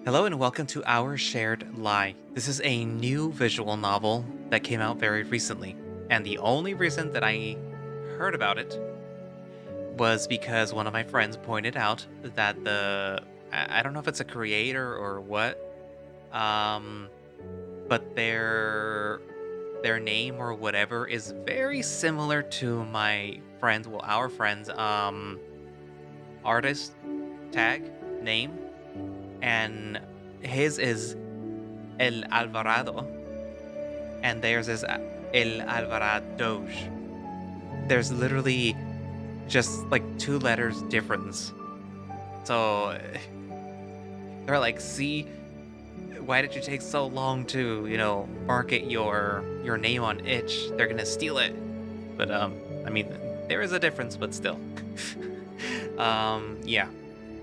Hello and welcome to Our Shared Lie. This is a new visual novel that came out very recently, and the only reason that I heard about it was because one of my friends pointed out that I don't know if it's a creator or what, um, but their name or whatever is very similar to our friend's artist tag name, and his is El Alvarado, and theirs is El Alvaradoge. There's literally just like two letters difference. So they're like, see, why did you take so long to, market your name on itch? They're gonna steal it. But I mean, there is a difference, but still. Yeah.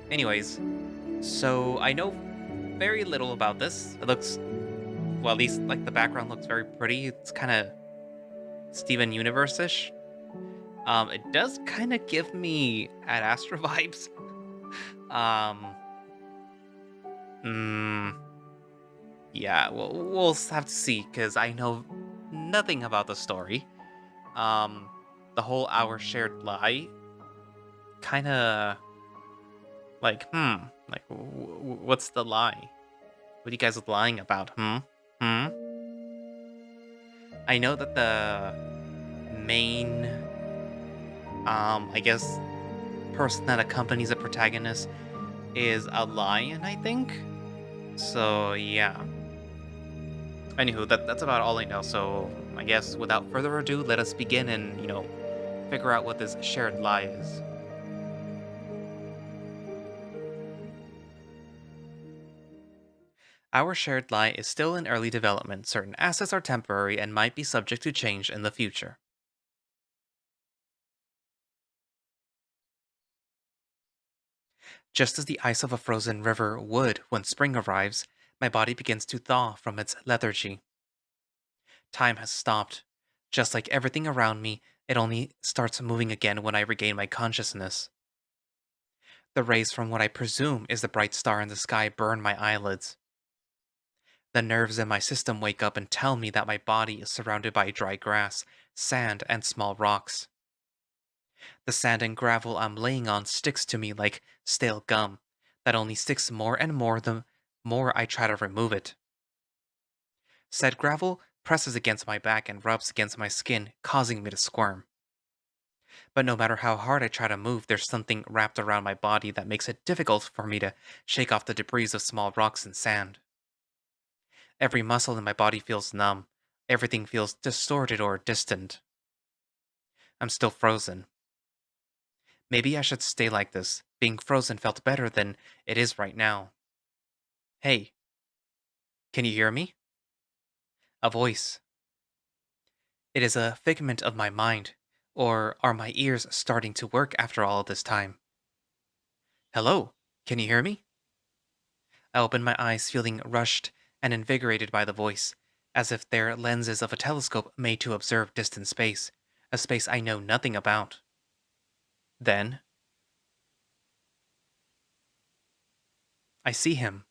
Anyways, so I know very little about this. It looks well, at least like the background looks very pretty. It's kind of Steven Universe-ish. It does kind of give me Ad Astra vibes. Um, mm, yeah, we'll have to see because I know nothing about the story. The whole Our Shared Lie kind of like, like what's the lie? What are you guys lying about? Hmm. I know that the main, I guess, person that accompanies the protagonist is a lion, I think. So yeah. Anywho, that's about all I know. So I guess without further ado, let us begin and figure out what this shared lie is. Our shared lie is still in early development. Certain assets are temporary and might be subject to change in the future. Just as the ice of a frozen river would when spring arrives, my body begins to thaw from its lethargy. Time has stopped. Just like everything around me, it only starts moving again when I regain my consciousness. The rays from what I presume is the bright star in the sky burn my eyelids. The nerves in my system wake up and tell me that my body is surrounded by dry grass, sand, and small rocks. The sand and gravel I'm laying on sticks to me like stale gum that only sticks more and more the more I try to remove it. Said gravel presses against my back and rubs against my skin, causing me to squirm. But no matter how hard I try to move, there's something wrapped around my body that makes it difficult for me to shake off the debris of small rocks and sand. Every muscle in my body feels numb. Everything feels distorted or distant. I'm still frozen. Maybe I should stay like this. Being frozen felt better than it is right now. Hey, can you hear me? A voice. It is a figment of my mind. Or are my ears starting to work after all this time? Hello, can you hear me? I open my eyes feeling rushed and invigorated by the voice, as if they're lenses of a telescope made to observe distant space, a space I know nothing about. Then, I see him.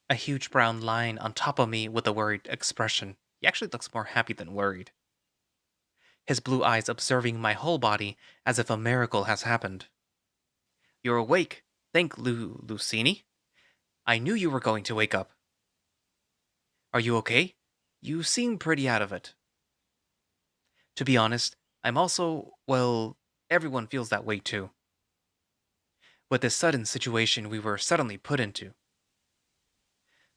A huge brown lion on top of me with a worried expression. He actually looks more happy than worried. His blue eyes observing my whole body as if a miracle has happened. You're awake. Thank Lucini. I knew you were going to wake up. Are you okay? You seem pretty out of it. To be honest, I'm also, well, everyone feels that way too. With this sudden situation we were suddenly put into.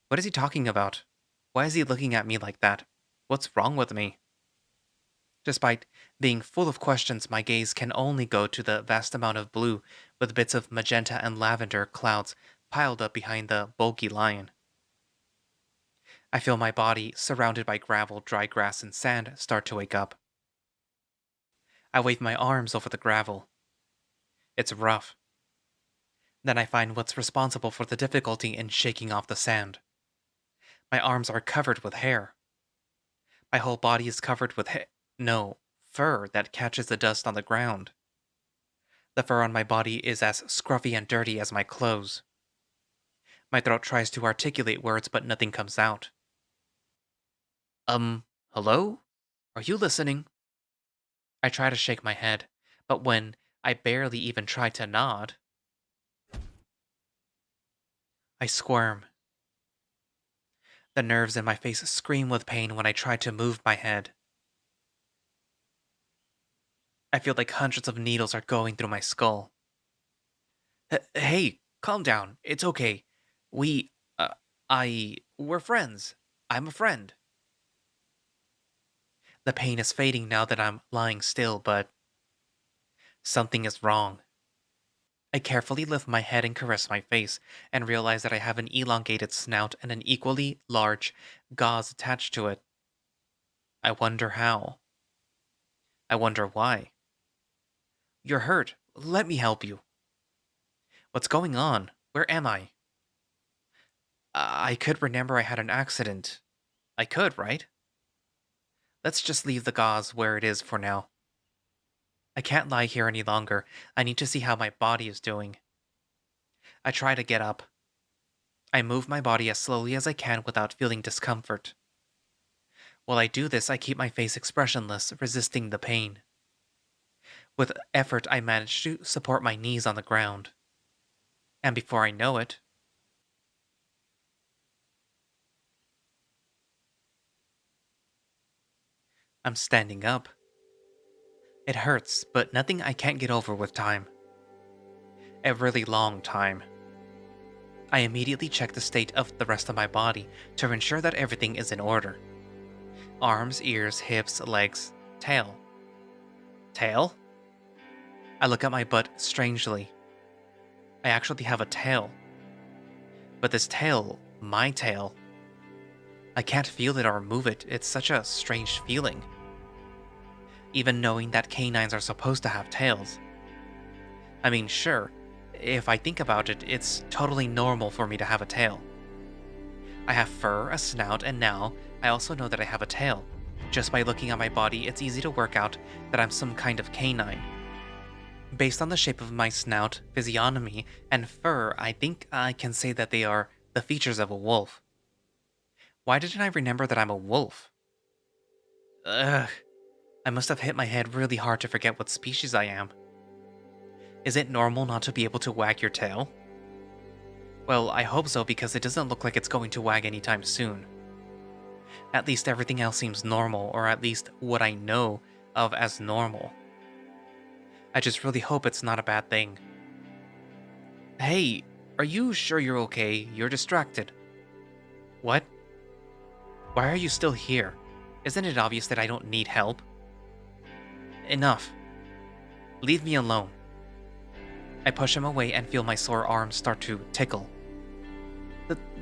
What is he talking about? Why is he looking at me like that? What's wrong with me? Despite being full of questions, my gaze can only go to the vast amount of blue with bits of magenta and lavender clouds piled up behind the bulky lion. I feel my body, surrounded by gravel, dry grass, and sand, start to wake up. I wave my arms over the gravel. It's rough. Then I find what's responsible for the difficulty in shaking off the sand. My arms are covered with hair. My whole body is covered with hair. No, fur that catches the dust on the ground. The fur on my body is as scruffy and dirty as my clothes. My throat tries to articulate words, but nothing comes out. Hello? Are you listening? I try to shake my head, but when I barely even try to nod, I squirm. The nerves in my face scream with pain when I try to move my head. I feel like hundreds of needles are going through my skull. Hey, calm down. It's okay. We, we're friends. I'm a friend. The pain is fading now that I'm lying still, but something is wrong. I carefully lift my head and caress my face, and realize that I have an elongated snout and an equally large gauze attached to it. I wonder how. I wonder why. You're hurt. Let me help you. What's going on? Where am I? I could remember I had an accident. I could, right? Let's just leave the gauze where it is for now. I can't lie here any longer. I need to see how my body is doing. I try to get up. I move my body as slowly as I can without feeling discomfort. While I do this, I keep my face expressionless, resisting the pain. With effort, I manage to support my knees on the ground. And before I know it, I'm standing up. It hurts, but nothing I can't get over with time. A really long time. I immediately check the state of the rest of my body to ensure that everything is in order. Arms, ears, hips, legs, tail. Tail? I look at my butt strangely. I actually have a tail. But this tail, my tail, I can't feel it or move it. It's such a strange feeling. Even knowing that canines are supposed to have tails. I mean, sure, if I think about it, it's totally normal for me to have a tail. I have fur, a snout, and now I also know that I have a tail. Just by looking at my body, it's easy to work out that I'm some kind of canine. Based on the shape of my snout, physiognomy, and fur, I think I can say that they are the features of a wolf. Why didn't I remember that I'm a wolf? Ugh, I must have hit my head really hard to forget what species I am. Is it normal not to be able to wag your tail? Well, I hope so because it doesn't look like it's going to wag anytime soon. At least everything else seems normal, or at least what I know of as normal. I just really hope it's not a bad thing. Hey, are you sure you're okay? You're distracted. What? Why are you still here? Isn't it obvious that I don't need help? Enough. Leave me alone. I push him away and feel my sore arms start to tickle.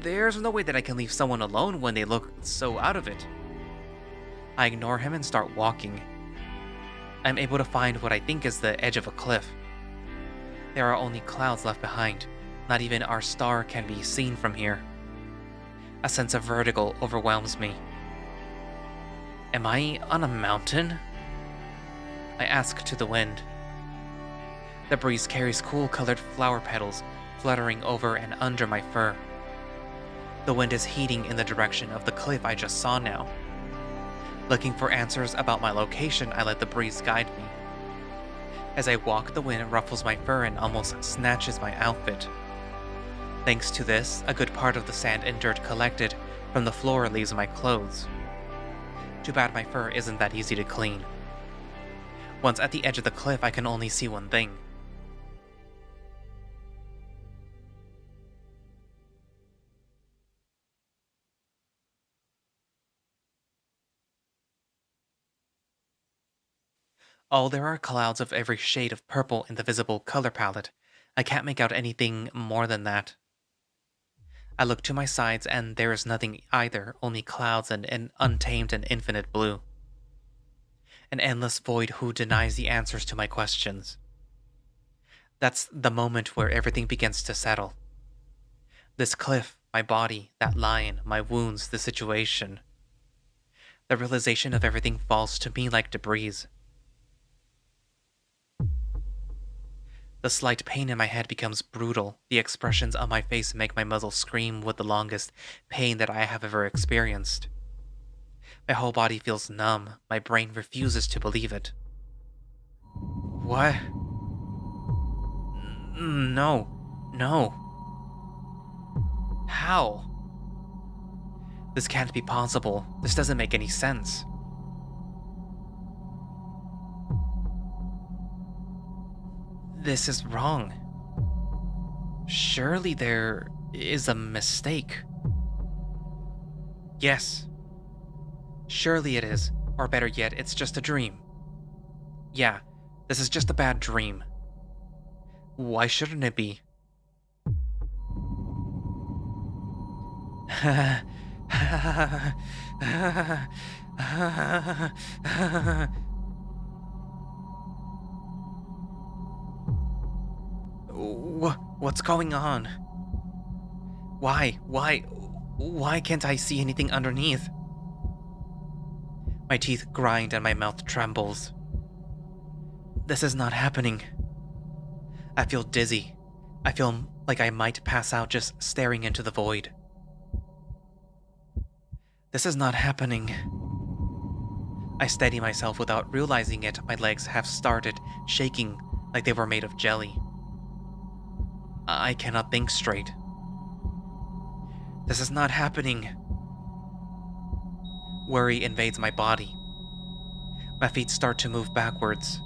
There's no way that I can leave someone alone when they look so out of it. I ignore him and start walking. I'm able to find what I think is the edge of a cliff. There are only clouds left behind. Not even our star can be seen from here. A sense of vertigo overwhelms me. Am I on a mountain? I ask to the wind. The breeze carries cool-colored flower petals fluttering over and under my fur. The wind is heating in the direction of the cliff I just saw now. Looking for answers about my location, I let the breeze guide me. As I walk, the wind ruffles my fur and almost snatches my outfit. Thanks to this, a good part of the sand and dirt collected from the floor leaves my clothes. Too bad my fur isn't that easy to clean. Once at the edge of the cliff, I can only see one thing. Oh, there are clouds of every shade of purple in the visible color palette. I can't make out anything more than that. I look to my sides and there is nothing either, only clouds and an untamed and infinite blue. An endless void who denies the answers to my questions. That's the moment where everything begins to settle. This cliff, my body, that lion, my wounds, the situation. The realization of everything falls to me like debris. The slight pain in my head becomes brutal. The expressions on my face make my muzzle scream with the longest pain that I have ever experienced. My whole body feels numb. My brain refuses to believe it. What? No. No. How? This can't be possible. This doesn't make any sense. This is wrong. Surely there is a mistake. Yes. Surely it is. Or better yet, it's just a dream. Yeah, this is just a bad dream. Why shouldn't it be? What's going on? Why? Why can't I see anything underneath? My teeth grind and my mouth trembles. This is not happening. I feel dizzy. I feel like I might pass out just staring into the void. This is not happening. I steady myself without realizing it. My legs have started shaking like they were made of jelly. I cannot think straight. This is not happening. Worry invades my body. My feet start to move backwards.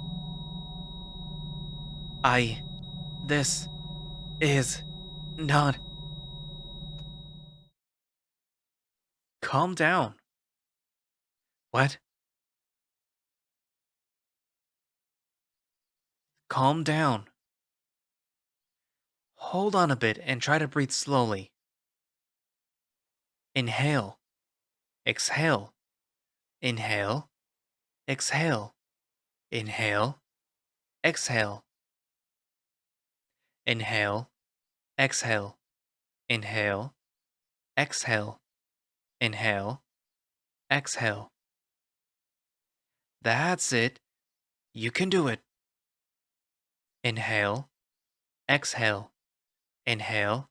This is not. Calm down. What? Calm down. Hold on a bit and try to breathe slowly. Inhale. Exhale. Inhale. Exhale. Inhale. Exhale. Inhale. Exhale. Inhale. Exhale. Inhale. Exhale. That's it. You can do it. Inhale. Exhale. Inhale.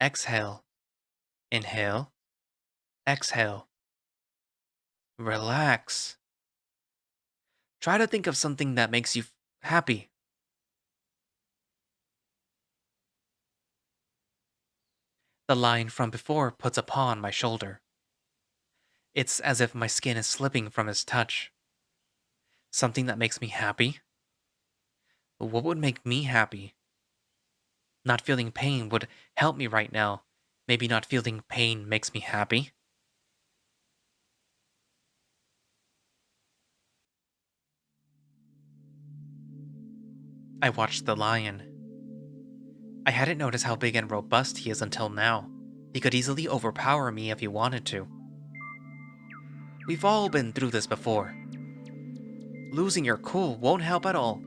Exhale. Inhale. Exhale. Relax. Try to think of something that makes you happy. The line from before puts a paw on my shoulder. It's as if my skin is slipping from his touch. Something that makes me happy? What would make me happy? Not feeling pain would help me right now. Maybe not feeling pain makes me happy. I watched the lion. I hadn't noticed how big and robust he is until now. He could easily overpower me if he wanted to. We've all been through this before. Losing your cool won't help at all.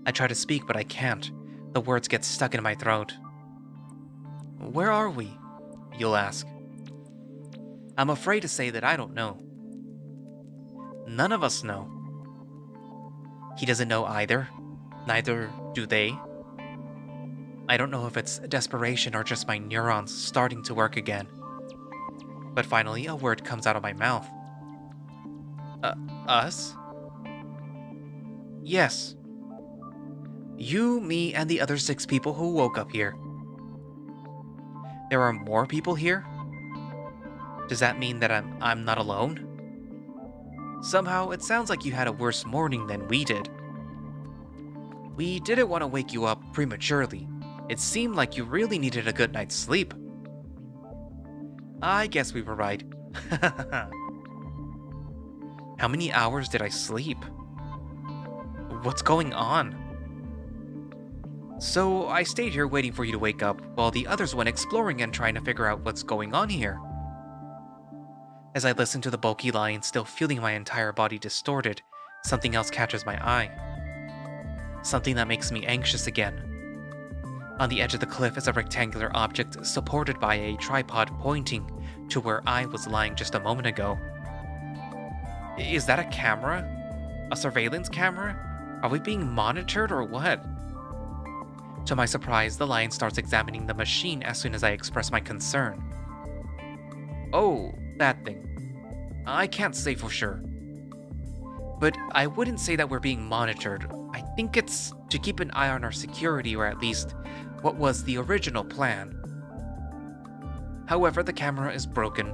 I try to speak, but I can't. The words get stuck in my throat. Where are we? You'll ask. I'm afraid to say that I don't know. None of us know. He doesn't know either. Neither do they. I don't know if it's desperation or just my neurons starting to work again. But finally, a word comes out of my mouth. Us? Yes. You, me, and the other 6 people who woke up here. There are more people here? Does that mean that I'm not alone? Somehow, it sounds like you had a worse morning than we did. We didn't want to wake you up prematurely. It seemed like you really needed a good night's sleep. I guess we were right. How many hours did I sleep? What's going on? So I stayed here waiting for you to wake up while the others went exploring and trying to figure out what's going on here. As I listen to the bulky lion, still feeling my entire body distorted, something else catches my eye. Something that makes me anxious again. On the edge of the cliff is a rectangular object supported by a tripod pointing to where I was lying just a moment ago. Is that a camera? A surveillance camera? Are we being monitored or what? To my surprise, the lion starts examining the machine as soon as I express my concern. Oh, that thing. I can't say for sure. But I wouldn't say that we're being monitored. I think it's to keep an eye on our security, or at least what was the original plan. However, the camera is broken,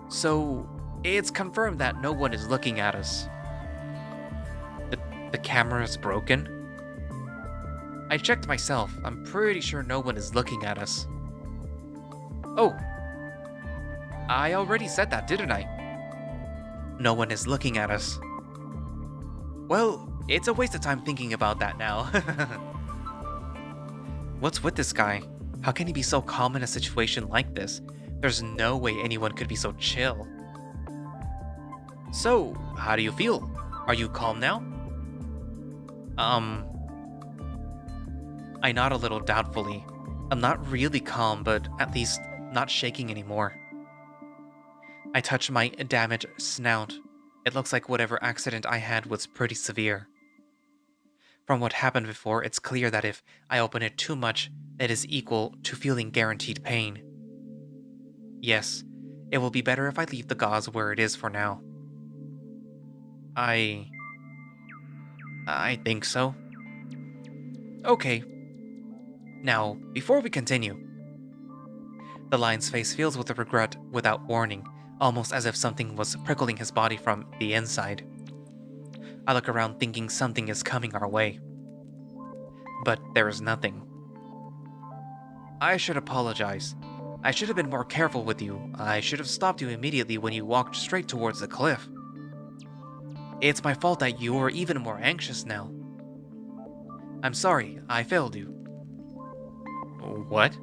so it's confirmed that no one is looking at us. The, the camera is broken? I checked myself. I'm pretty sure no one is looking at us. Oh, I already said that, didn't I? No one is looking at us. Well, it's a waste of time thinking about that now. What's with this guy? How can he be so calm in a situation like this? There's no way anyone could be so chill. So, how do you feel? Are you calm now? I nod a little doubtfully. I'm not really calm, but at least not shaking anymore. I touch my damaged snout. It looks like whatever accident I had was pretty severe. From what happened before, it's clear that if I open it too much, it is equal to feeling guaranteed pain. Yes, it will be better if I leave the gauze where it is for now. I think so. Okay. Now, before we continue, the lion's face fills with regret without warning, almost as if something was prickling his body from the inside. I look around thinking something is coming our way. But there is nothing. I should apologize. I should have been more careful with you. I should have stopped you immediately when you walked straight towards the cliff. It's my fault that you are even more anxious now. I'm sorry, I failed you. What?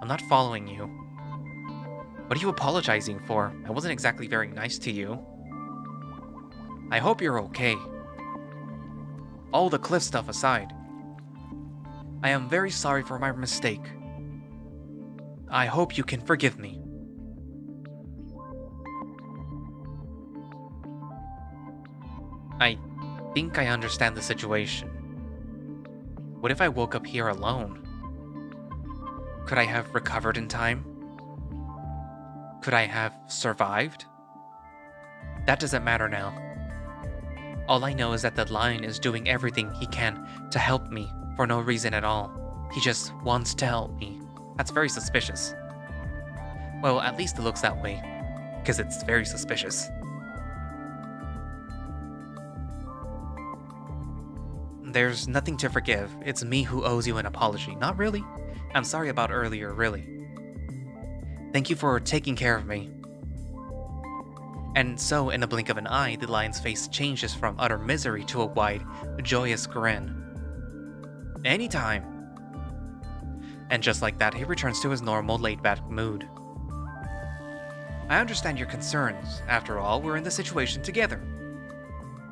I'm not following you. What are you apologizing for? I wasn't exactly very nice to you. I hope you're okay. All the cliff stuff aside, I am very sorry for my mistake. I hope you can forgive me. I think I understand the situation. What if I woke up here alone? Could I have recovered in time? Could I have survived? That doesn't matter now. All I know is that the lion is doing everything he can to help me for no reason at all. He just wants to help me. That's very suspicious. Well, at least it looks that way, because it's very suspicious. There's nothing to forgive. It's me who owes you an apology. Not really. I'm sorry about earlier, really. Thank you for taking care of me. And so, in a blink of an eye, the lion's face changes from utter misery to a wide, joyous grin. Anytime. And just like that, he returns to his normal, laid-back mood. I understand your concerns. After all, we're in the situation together.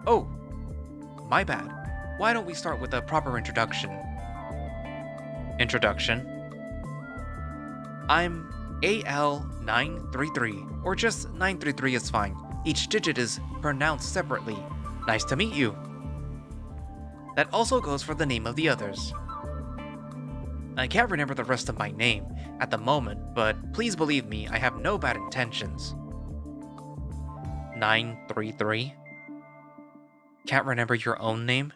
Oh, my bad. Why don't we start with a proper introduction? Introduction? I'm AL933, or just 933 is fine. Each digit is pronounced separately. Nice to meet you. That also goes for the name of the others. I can't remember the rest of my name at the moment, but please believe me, I have no bad intentions. 933? Can't remember your own name?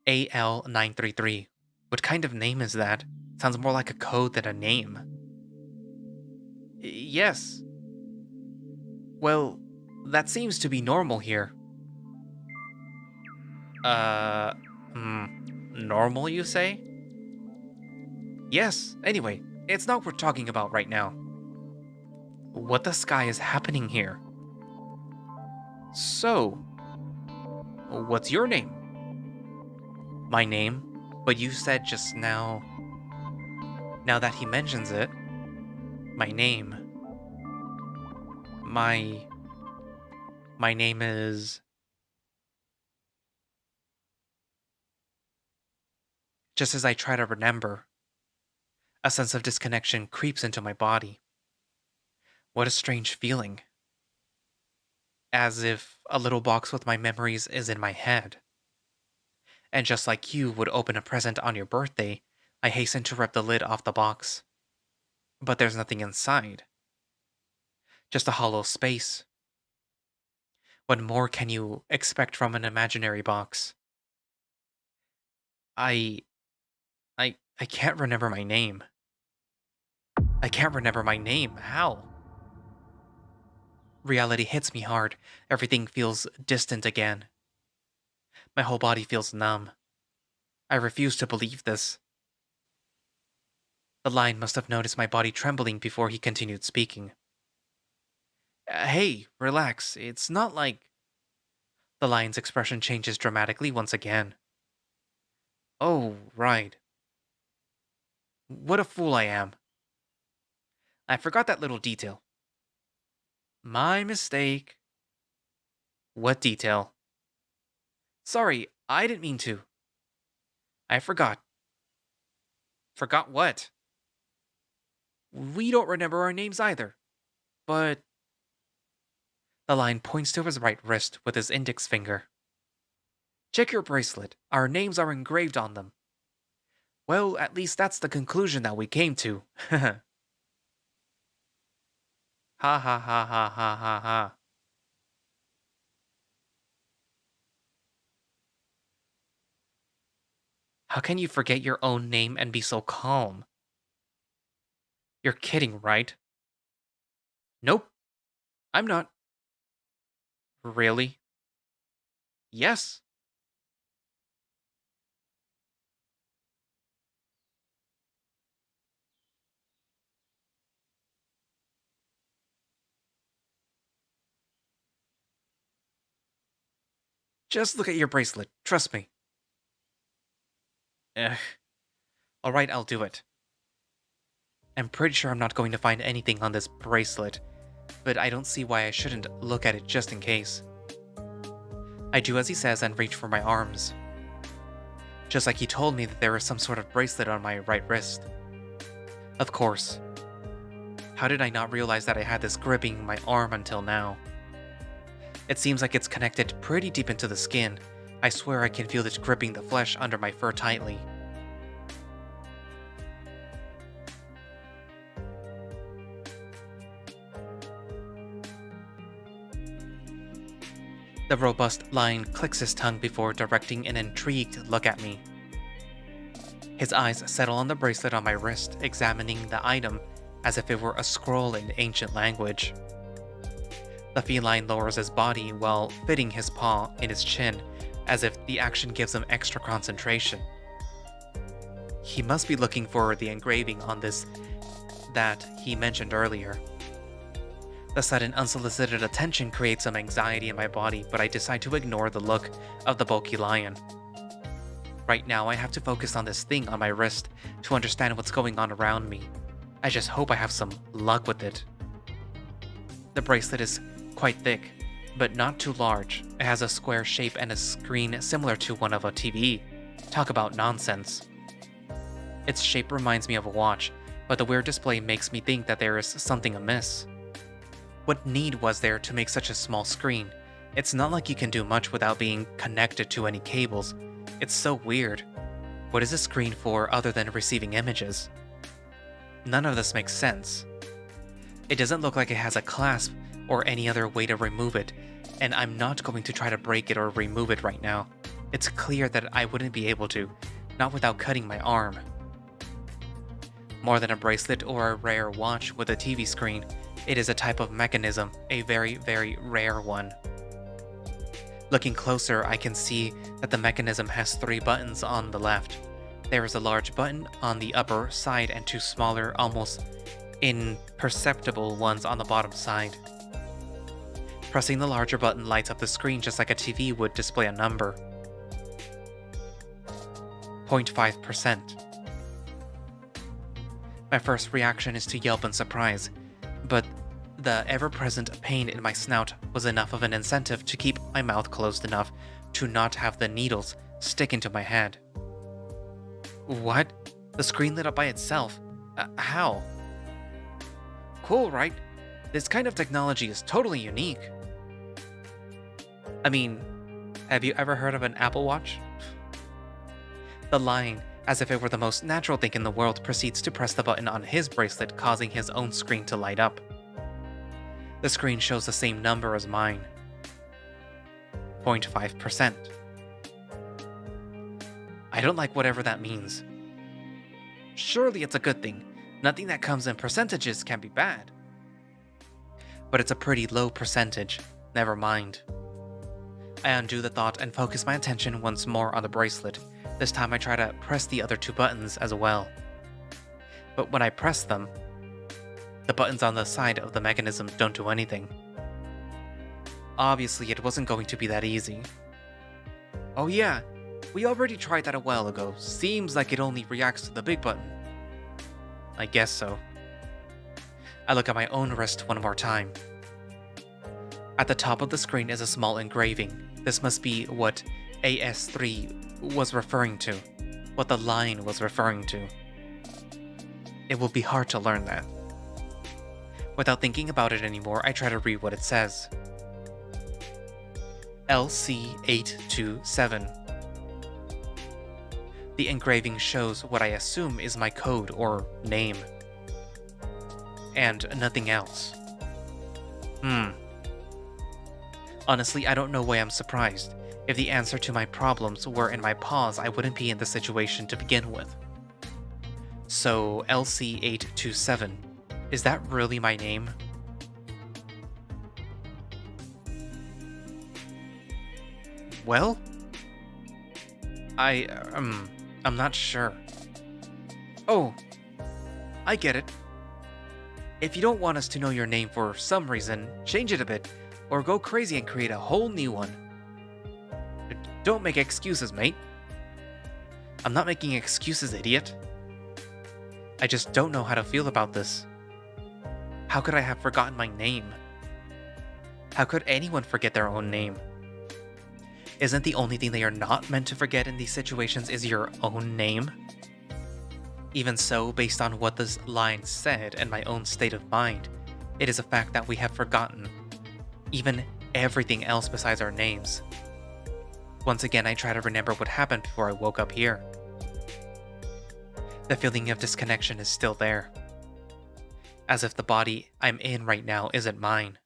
AL933. What kind of name is that? Sounds more like a code than a name. Yes. Well, that seems to be normal here. Normal, you say? Yes, anyway, it's not what we're talking about right now. What the sky is happening here? So, what's your name? My name? But you said just now... Now that he mentions it, my name... My name is... Just as I try to remember, A sense of disconnection creeps into my body. What a strange feeling. As if a little box with my memories is in my head. And just like you would open a present on your birthday, I hasten to rip the lid off the box. But there's nothing inside. Just a hollow space. What more can you expect from an imaginary box? I I can't remember my name. I can't remember my name. How? Reality hits me hard. Everything feels distant again. My whole body feels numb. I refuse to believe this. The lion must have noticed my body trembling before he continued speaking. Hey, relax. It's not like. The lion's expression changes dramatically once again. Oh, right. What a fool I am. I forgot that little detail. My mistake. What detail? Sorry, I didn't mean to. I forgot. Forgot what? We don't remember our names either. But. The lion points to his right wrist with his index finger. Check your bracelet. Our names are engraved on them. Well, at least that's the conclusion that we came to. Ha ha ha ha ha ha ha. How can you forget your own name and be so calm? You're kidding, right? Nope, I'm not. Really? Yes. Just look at your bracelet. Trust me. Ugh. Alright, I'll do it. I'm pretty sure I'm not going to find anything on this bracelet, but I don't see why I shouldn't look at it just in case. I do as he says and reach for my arms. Just like he told me that there was some sort of bracelet on my right wrist. Of course. How did I not realize that I had this gripping my arm until now? It seems like it's connected pretty deep into the skin. I swear I can feel it gripping the flesh under my fur tightly. The robust lion clicks his tongue before directing an intrigued look at me. His eyes settle on the bracelet on my wrist, examining the item as if it were a scroll in ancient language. The feline lowers his body while fitting his paw in his chin, as if the action gives him extra concentration. He must be looking for the engraving on this that he mentioned earlier. The sudden unsolicited attention creates some anxiety in my body, but I decide to ignore the look of the bulky lion. Right now, I have to focus on this thing on my wrist to understand what's going on around me. I just hope I have some luck with it. The bracelet is quite thick, but not too large. It has a square shape and a screen similar to one of a TV. Talk about nonsense. Its shape reminds me of a watch, but the weird display makes me think that there is something amiss. What need was there to make such a small screen? It's not like you can do much without being connected to any cables. It's so weird. What is a screen for other than receiving images? None of this makes sense. It doesn't look like it has a clasp or any other way to remove it, and I'm not going to try to break it or remove it right now. It's clear that I wouldn't be able to, not without cutting my arm. More than a bracelet or a rare watch with a TV screen, it is a type of mechanism, a very, very rare one. Looking closer, I can see that the mechanism has 3 buttons on the left. There is a large button on the upper side and 2 smaller, almost imperceptible ones on the bottom side. Pressing the larger button lights up the screen just like a TV would display a number. 0.5%. My first reaction is to yelp in surprise, but the ever-present pain in my snout was enough of an incentive to keep my mouth closed enough to not have the needles stick into my head. What? The screen lit up by itself. How? Cool, right? This kind of technology is totally unique. I mean, have you ever heard of an Apple Watch? The line, as if it were the most natural thing in the world, proceeds to press the button on his bracelet, causing his own screen to light up. The screen shows the same number as mine, 0.5%. I don't like whatever that means. Surely it's a good thing. Nothing that comes in percentages can be bad. But it's a pretty low percentage. Never mind. I undo the thought and focus my attention once more on the bracelet. This time I try to press the other two buttons as well. But when I press them, the buttons on the side of the mechanism don't do anything. Obviously, it wasn't going to be that easy. Oh yeah, we already tried that a while ago. Seems like it only reacts to the big button. I guess so. I look at my own wrist one more time. At the top of the screen is a small engraving. This must be what AS3 was referring to, what the line was referring to. It will be hard to learn that. Without thinking about it anymore, I try to read what it says. LC827. The engraving shows what I assume is my code or name. And nothing else. Honestly, I don't know why I'm surprised. If the answer to my problems were in my paws, I wouldn't be in this situation to begin with. So, LC827, is that really my name? Well? I'm not sure. Oh, I get it. If you don't want us to know your name for some reason, change it a bit, or go crazy and create a whole new one. Don't make excuses, mate. I'm not making excuses, idiot. I just don't know how to feel about this. How could I have forgotten my name? How could anyone forget their own name? Isn't the only thing they are not meant to forget in these situations is your own name? Even so, based on what this line said and my own state of mind, it is a fact that we have forgotten even everything else besides our names. Once again, I try to remember what happened before I woke up here. The feeling of disconnection is still there. As if the body I'm in right now isn't mine.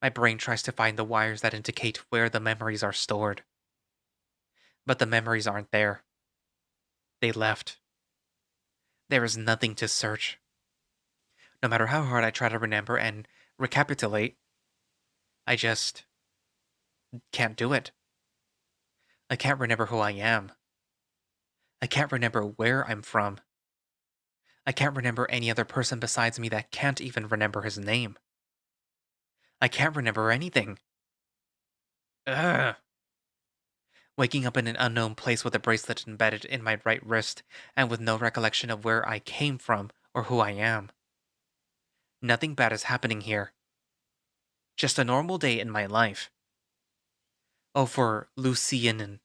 My brain tries to find the wires that indicate where the memories are stored. But the memories aren't there. They left. There is nothing to search. No matter how hard I try to remember and recapitulate, I just can't do it. I can't remember who I am. I can't remember where I'm from. I can't remember any other person besides me that can't even remember his name. I can't remember anything. Ugh. Waking up in an unknown place with a bracelet embedded in my right wrist and with no recollection of where I came from or who I am. Nothing bad is happening here. Just a normal day in my life. Oh, for Lucian.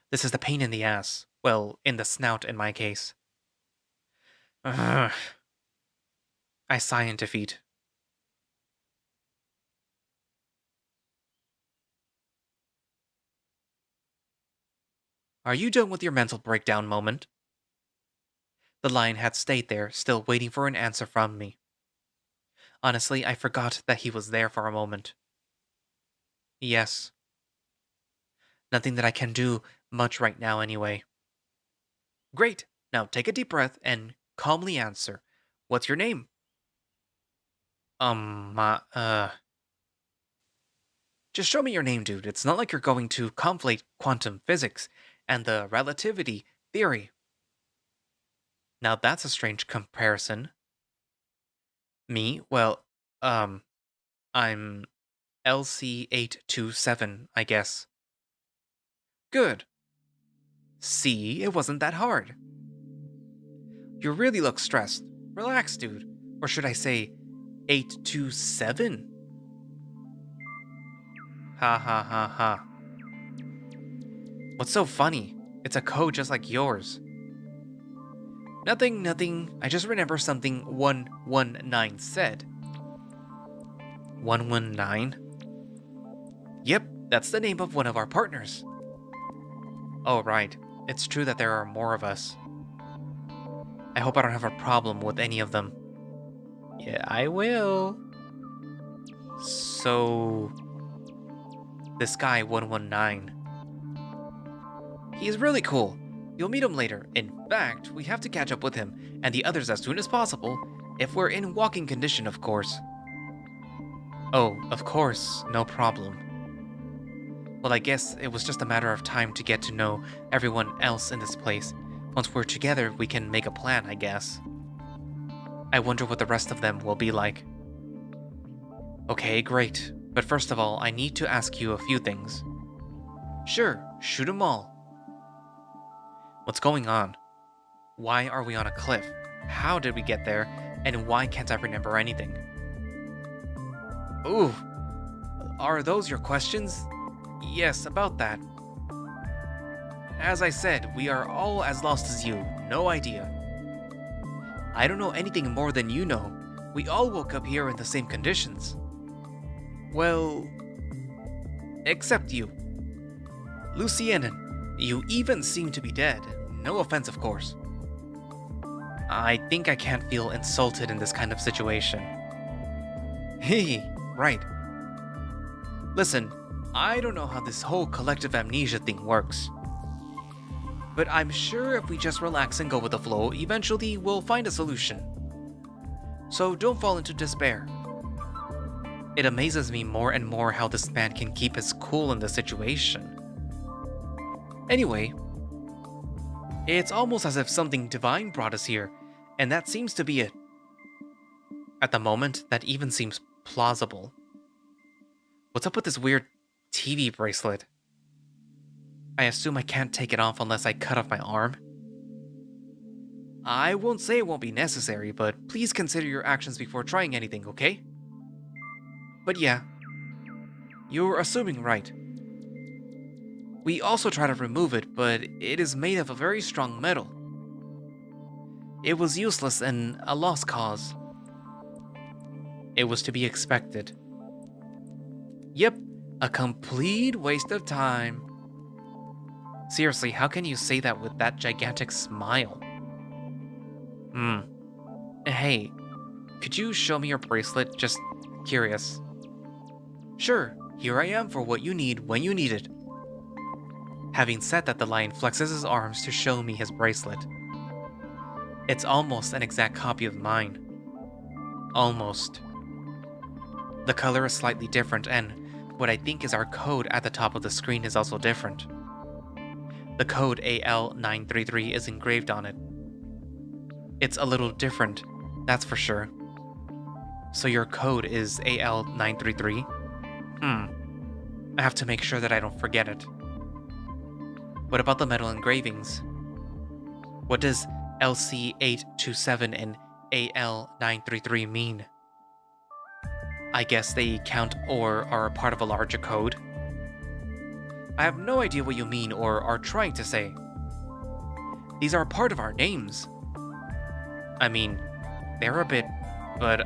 This is the pain in the ass. Well, in the snout in my case. Ugh. I sigh in defeat. Are you done with your mental breakdown moment? The lion had stayed there, still waiting for an answer from me. Honestly, I forgot that he was there for a moment. Yes. Nothing that I can do much right now anyway. Great. Now take a deep breath and calmly answer. What's your name? Um, uh, uh. Just show me your name, dude. It's not like you're going to conflate quantum physics and the relativity theory. Now that's a strange comparison. Me? Well, I'm LC827, I guess. Good. See, it wasn't that hard. You really look stressed. Relax, dude. Or should I say 827? Ha ha ha ha. What's so funny? It's a code just like yours. Nothing, nothing. I just remember something 119 said. 119? Yep, that's the name of one of our partners. Oh, right. It's true that there are more of us. I hope I don't have a problem with any of them. Yeah, I will. So, this guy 119. He's really cool. You'll meet him later. In fact, we have to catch up with him and the others as soon as possible, if we're in walking condition, of course. Oh, of course, no problem. Well, I guess it was just a matter of time to get to know everyone else in this place. Once we're together, we can make a plan, I guess. I wonder what the rest of them will be like. Okay, great. But first of all, I need to ask you a few things. Sure, shoot 'em all. What's going on? Why are we on a cliff? How did we get there? And why can't I remember anything? Ooh, are those your questions? Yes, about that. As I said, we are all as lost as you. No idea. I don't know anything more than you know. We all woke up here in the same conditions. Well, except you. Lucianen, you even seem to be dead. No offense, of course. I think I can't feel insulted in this kind of situation. Hey, right. Listen, I don't know how this whole collective amnesia thing works. But I'm sure if we just relax and go with the flow, eventually we'll find a solution. So don't fall into despair. It amazes me more and more how this man can keep his cool in this situation. Anyway, it's almost as if something divine brought us here, and that seems to be it. At the moment, that even seems plausible. What's up with this weird TV bracelet? I assume I can't take it off unless I cut off my arm. I won't say it won't be necessary, but please consider your actions before trying anything, okay? But yeah, you're assuming right. We also try to remove it, but it is made of a very strong metal. It was useless and a lost cause. It was to be expected. Yep, a complete waste of time. Seriously, how can you say that with that gigantic smile? Hey, could you show me your bracelet? Just curious. Sure, here I am for what you need when you need it. Having said that, the lion flexes his arms to show me his bracelet. It's almost an exact copy of mine. Almost. The color is slightly different, and what I think is our code at the top of the screen is also different. The code AL933 is engraved on it. It's a little different, that's for sure. So your code is AL933? I have to make sure that I don't forget it. What about the metal engravings? What does LC827 and AL933 mean? I guess they count or are a part of a larger code? I have no idea what you mean or are trying to say. These are part of our names. I mean, they're a bit, but,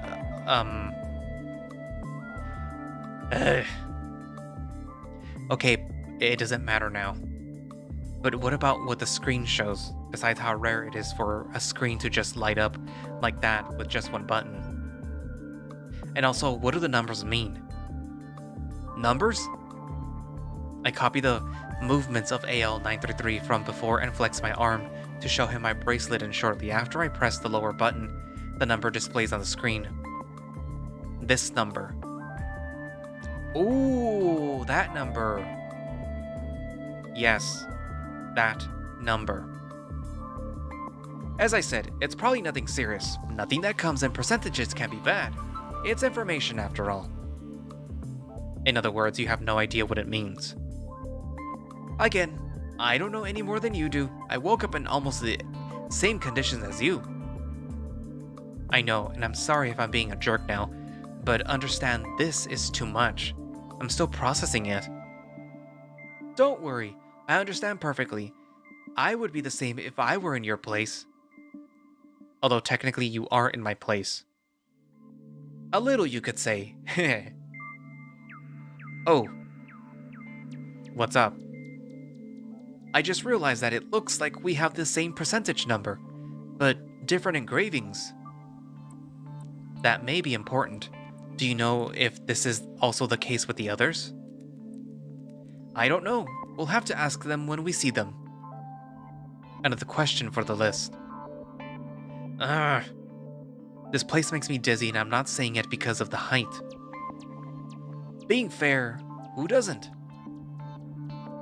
Okay, it doesn't matter now. But what about what the screen shows, besides how rare it is for a screen to just light up like that with just one button? And also, what do the numbers mean? Numbers? I copy the movements of AL933 from before and flex my arm to show him my bracelet, and shortly after I press the lower button, the number displays on the screen. This number. Ooh, that number. Yes, that number. As I said, it's probably nothing serious. Nothing that comes in percentages can be bad. It's information after all. In other words, you have no idea what it means. Again, I don't know any more than you do. I woke up in almost the same conditions as you. I know, and I'm sorry if I'm being a jerk now, but understand this is too much. I'm still processing it. Don't worry, I understand perfectly. I would be the same if I were in your place. Although technically you are in my place. A little, you could say. Oh, what's up? I just realized that it looks like we have the same percentage number, but different engravings. That may be important. Do you know if this is also the case with the others? I don't know. We'll have to ask them when we see them. Another question for the list. Ugh. This place makes me dizzy, and I'm not saying it because of the height. Being fair, who doesn't?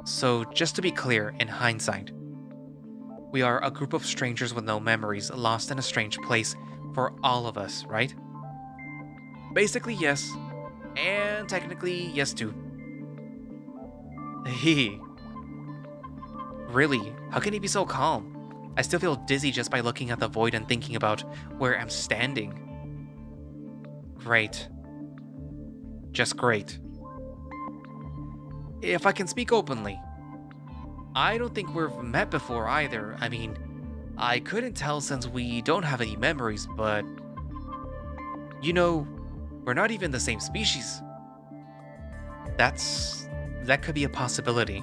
So, just to be clear, in hindsight, we are a group of strangers with no memories, lost in a strange place for all of us, right? Basically, yes. And technically, yes, too. Hehe. Really? How can he be so calm? I still feel dizzy just by looking at the void and thinking about where I'm standing. Great. Just great. If I can speak openly, I don't think we've met before either. I mean, I couldn't tell since we don't have any memories, but... You know, we're not even the same species. That could be a possibility.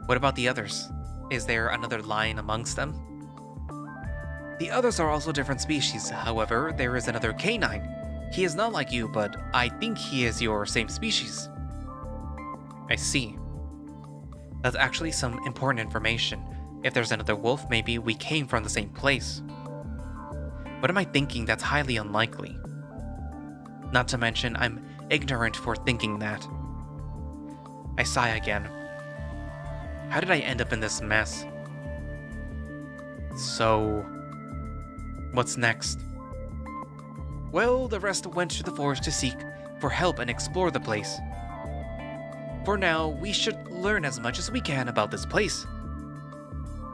What about the others? Is there another lion amongst them? The others are also different species. However, there is another canine. He is not like you, but I think he is your same species. I see. That's actually some important information. If there's another wolf, maybe we came from the same place. What am I thinking? That's highly unlikely. Not to mention, I'm ignorant for thinking that. I sigh again. How did I end up in this mess? So, what's next? Well, the rest went to the forest to seek for help and explore the place. For now, we should learn as much as we can about this place.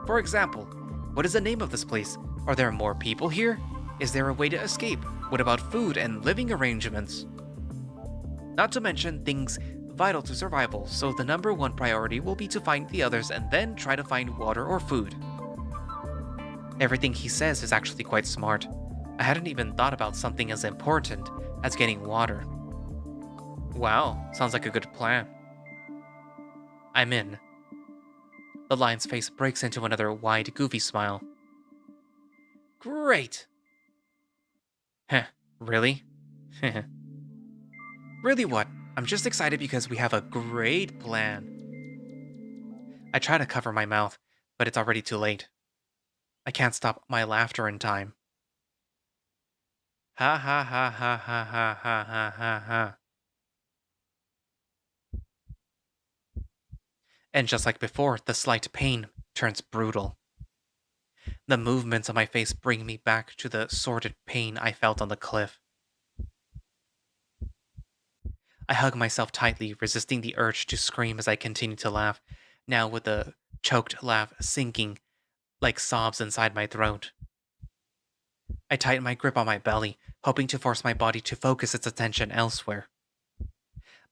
For example, what is the name of this place? Are there more people here? Is there a way to escape? What about food and living arrangements? Not to mention things vital to survival, so the number one priority will be to find the others and then try to find water or food. Everything he says is actually quite smart. I hadn't even thought about something as important as getting water. Wow, sounds like a good plan. I'm in. The lion's face breaks into another wide, goofy smile. Great! Heh, really? Really what? I'm just excited because we have a great plan. I try to cover my mouth, but it's already too late. I can't stop my laughter in time. Ha ha ha ha ha ha ha ha ha ha. And just like before, the slight pain turns brutal. The movements on my face bring me back to the sordid pain I felt on the cliff. I hug myself tightly, resisting the urge to scream as I continue to laugh, now with the choked laugh sinking like sobs inside my throat. I tighten my grip on my belly, hoping to force my body to focus its attention elsewhere.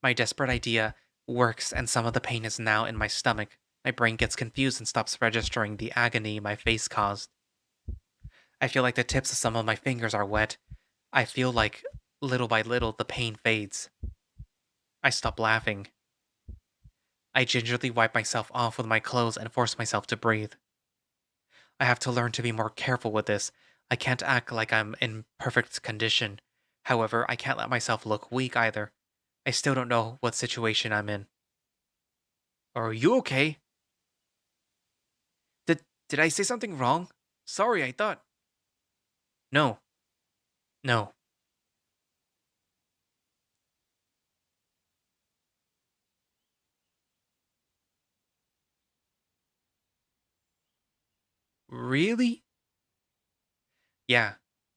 My desperate idea works, and some of the pain is now in my stomach. My brain gets confused and stops registering the agony my face caused. I feel like the tips of some of my fingers are wet. I feel like, little by little, the pain fades. I stop laughing. I gingerly wipe myself off with my clothes and force myself to breathe. I have to learn to be more careful with this. I can't act like I'm in perfect condition. However, I can't let myself look weak either. I still don't know what situation I'm in. Are you okay? Did I say something wrong? Sorry, I thought. No. No. Really? Yeah.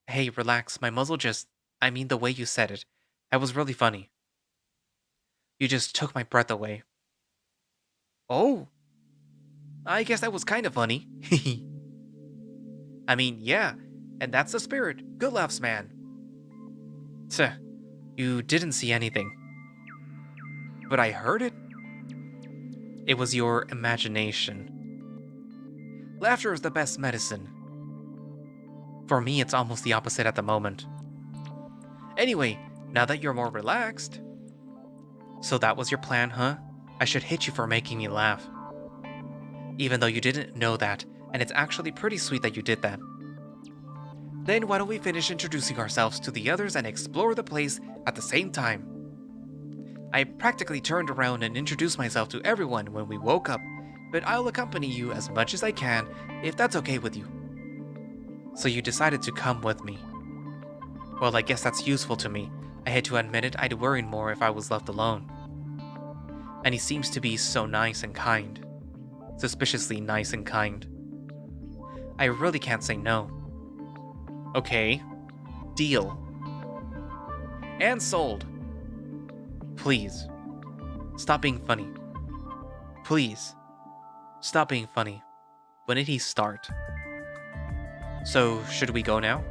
Hey, relax. My muzzle just. I mean, the way you said it. That was really funny. You just took my breath away. Oh, I guess that was kind of funny. I mean, yeah, and that's the spirit. Good laughs, man. Tuh, you didn't see anything. But I heard it? It was your imagination. Laughter is the best medicine. For me, it's almost the opposite at the moment. Anyway, now that you're more relaxed. So that was your plan, huh? I should hit you for making me laugh. Even though you didn't know that, and it's actually pretty sweet that you did that. Then why don't we finish introducing ourselves to the others and explore the place at the same time? I practically turned around and introduced myself to everyone when we woke up, but I'll accompany you as much as I can if that's okay with you. So you decided to come with me. Well, I guess that's useful to me. I hate to admit it, I'd worry more if I was left alone. And he seems to be so nice and kind. Suspiciously nice and kind. I really can't say no. Okay. Deal. And sold. Please. Stop being funny. Please. Stop being funny. When did he start? So, should we go now?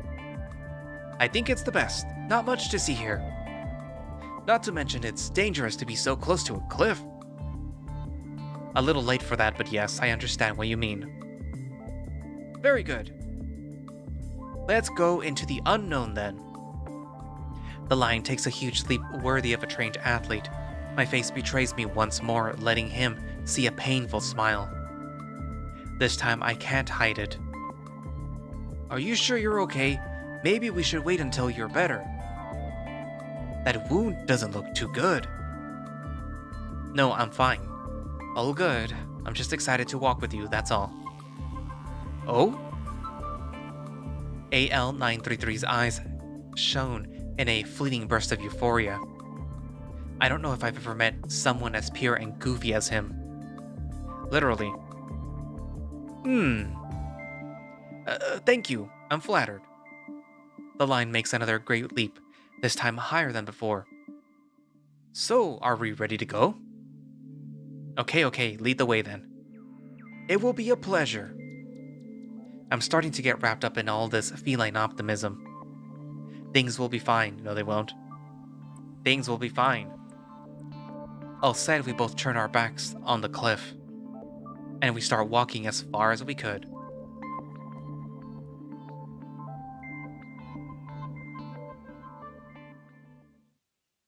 I think it's the best. Not much to see here. Not to mention it's dangerous to be so close to a cliff. A little late for that, but yes, I understand what you mean. Very good. Let's go into the unknown then. The lion takes a huge leap worthy of a trained athlete. My face betrays me once more, letting him see a painful smile. This time I can't hide it. Are you sure you're okay? Maybe we should wait until you're better. That wound doesn't look too good. No, I'm fine. All good. I'm just excited to walk with you, that's all. Oh? AL933's eyes shone in a fleeting burst of euphoria. I don't know if I've ever met someone as pure and goofy as him. Literally. Thank you. I'm flattered. The lion makes another great leap, this time higher than before. So, are we ready to go? Okay, lead the way then. It will be a pleasure. I'm starting to get wrapped up in all this feline optimism. Things will be fine. No, they won't. Things will be fine. All said, we both turn our backs on the cliff, and we start walking as far as we could.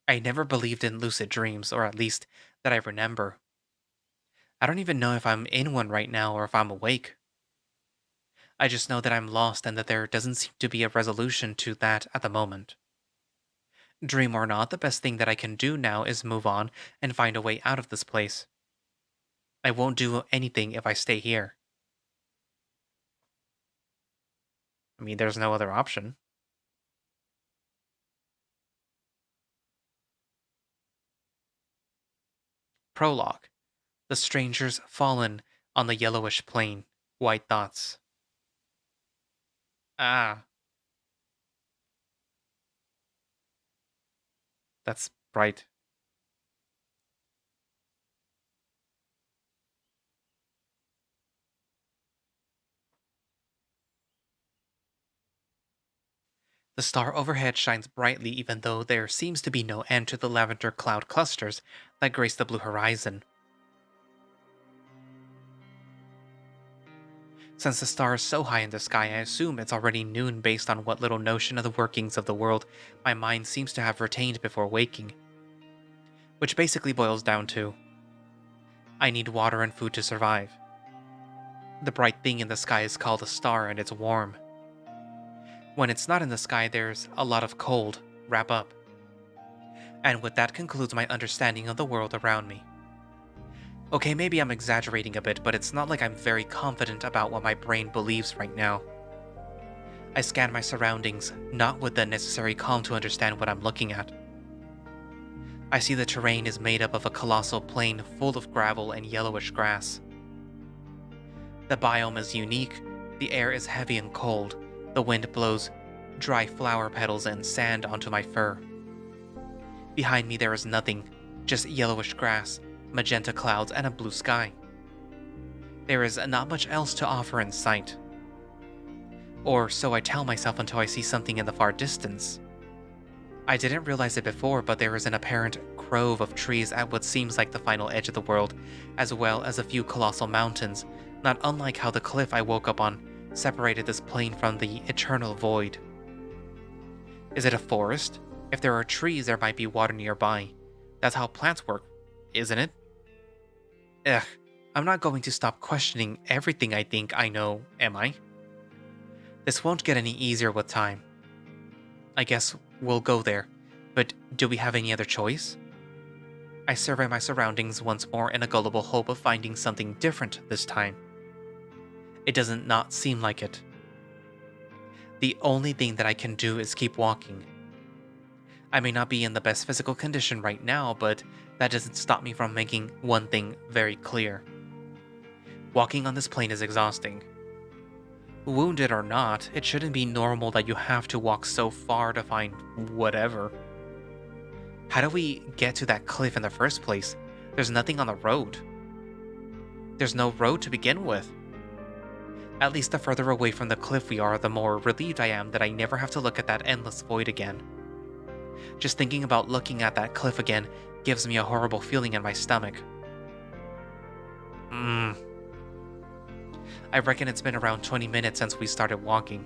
I never believed in lucid dreams, or at least that I remember. I don't even know if I'm in one right now or if I'm awake. I just know that I'm lost and that there doesn't seem to be a resolution to that at the moment. Dream or not, the best thing that I can do now is move on and find a way out of this place. I won't do anything if I stay here. I mean, there's no other option. Prologue. The strangers fallen on the yellowish plain. White dots. Ah. That's bright. The star overhead shines brightly even though there seems to be no end to the lavender cloud clusters that grace the blue horizon. Since the star is so high in the sky, I assume it's already noon based on what little notion of the workings of the world my mind seems to have retained before waking. Which basically boils down to, I need water and food to survive. The bright thing in the sky is called a star and it's warm. When it's not in the sky, there's a lot of cold. Wrap up. And with that concludes my understanding of the world around me. Okay, maybe I'm exaggerating a bit, but it's not like I'm very confident about what my brain believes right now. I scan my surroundings, not with the necessary calm to understand what I'm looking at. I see the terrain is made up of a colossal plain full of gravel and yellowish grass. The biome is unique, the air is heavy and cold, the wind blows dry flower petals and sand onto my fur. Behind me there is nothing, just yellowish grass, magenta clouds, and a blue sky. There is not much else to offer in sight. Or so I tell myself until I see something in the far distance. I didn't realize it before, but there is an apparent grove of trees at what seems like the final edge of the world, as well as a few colossal mountains, not unlike how the cliff I woke up on separated this plane from the eternal void. Is it a forest? If there are trees, there might be water nearby. That's how plants work, isn't it? Ugh, I'm not going to stop questioning everything I think I know, am I? This won't get any easier with time. I guess we'll go there, but do we have any other choice? I survey my surroundings once more in a gullible hope of finding something different this time. It doesn't not seem like it. The only thing that I can do is keep walking. I may not be in the best physical condition right now, but that doesn't stop me from making one thing very clear. Walking on this plane is exhausting. Wounded or not, it shouldn't be normal that you have to walk so far to find whatever. How do we get to that cliff in the first place? There's nothing on the road. There's no road to begin with. At least the further away from the cliff we are, the more relieved I am that I never have to look at that endless void again. Just thinking about looking at that cliff again gives me a horrible feeling in my stomach. I reckon it's been around 20 minutes since we started walking.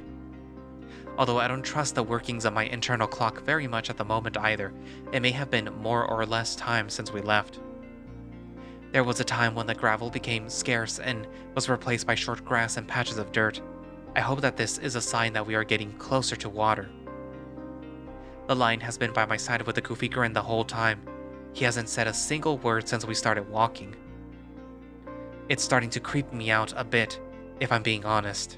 Although I don't trust the workings of my internal clock very much at the moment either, it may have been more or less time since we left. There was a time when the gravel became scarce and was replaced by short grass and patches of dirt. I hope that this is a sign that we are getting closer to water. The lion has been by my side with a goofy grin the whole time. He hasn't said a single word since we started walking. It's starting to creep me out a bit, if I'm being honest.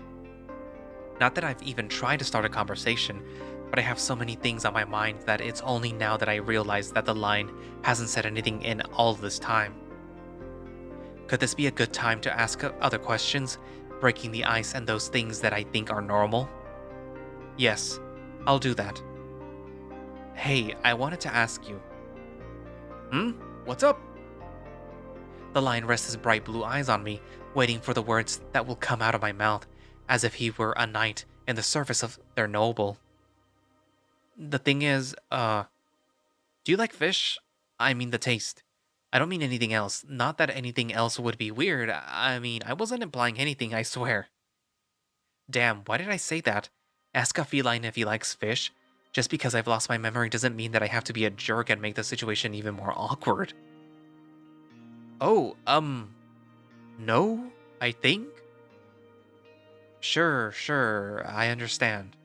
Not that I've even tried to start a conversation, but I have so many things on my mind that it's only now that I realize that the lion hasn't said anything in all this time. Could this be a good time to ask other questions, breaking the ice and those things that I think are normal? Yes, I'll do that. Hey, I wanted to ask you. What's up? The lion rests his bright blue eyes on me, waiting for the words that will come out of my mouth, as if he were a knight in the service of their noble. The thing is, do you like fish? I mean the taste. I don't mean anything else. Not that anything else would be weird. I mean, I wasn't implying anything, I swear. Damn, why did I say that? Ask a feline if he likes fish. Just because I've lost my memory doesn't mean that I have to be a jerk and make the situation even more awkward. Oh, no, I think? Sure, I understand.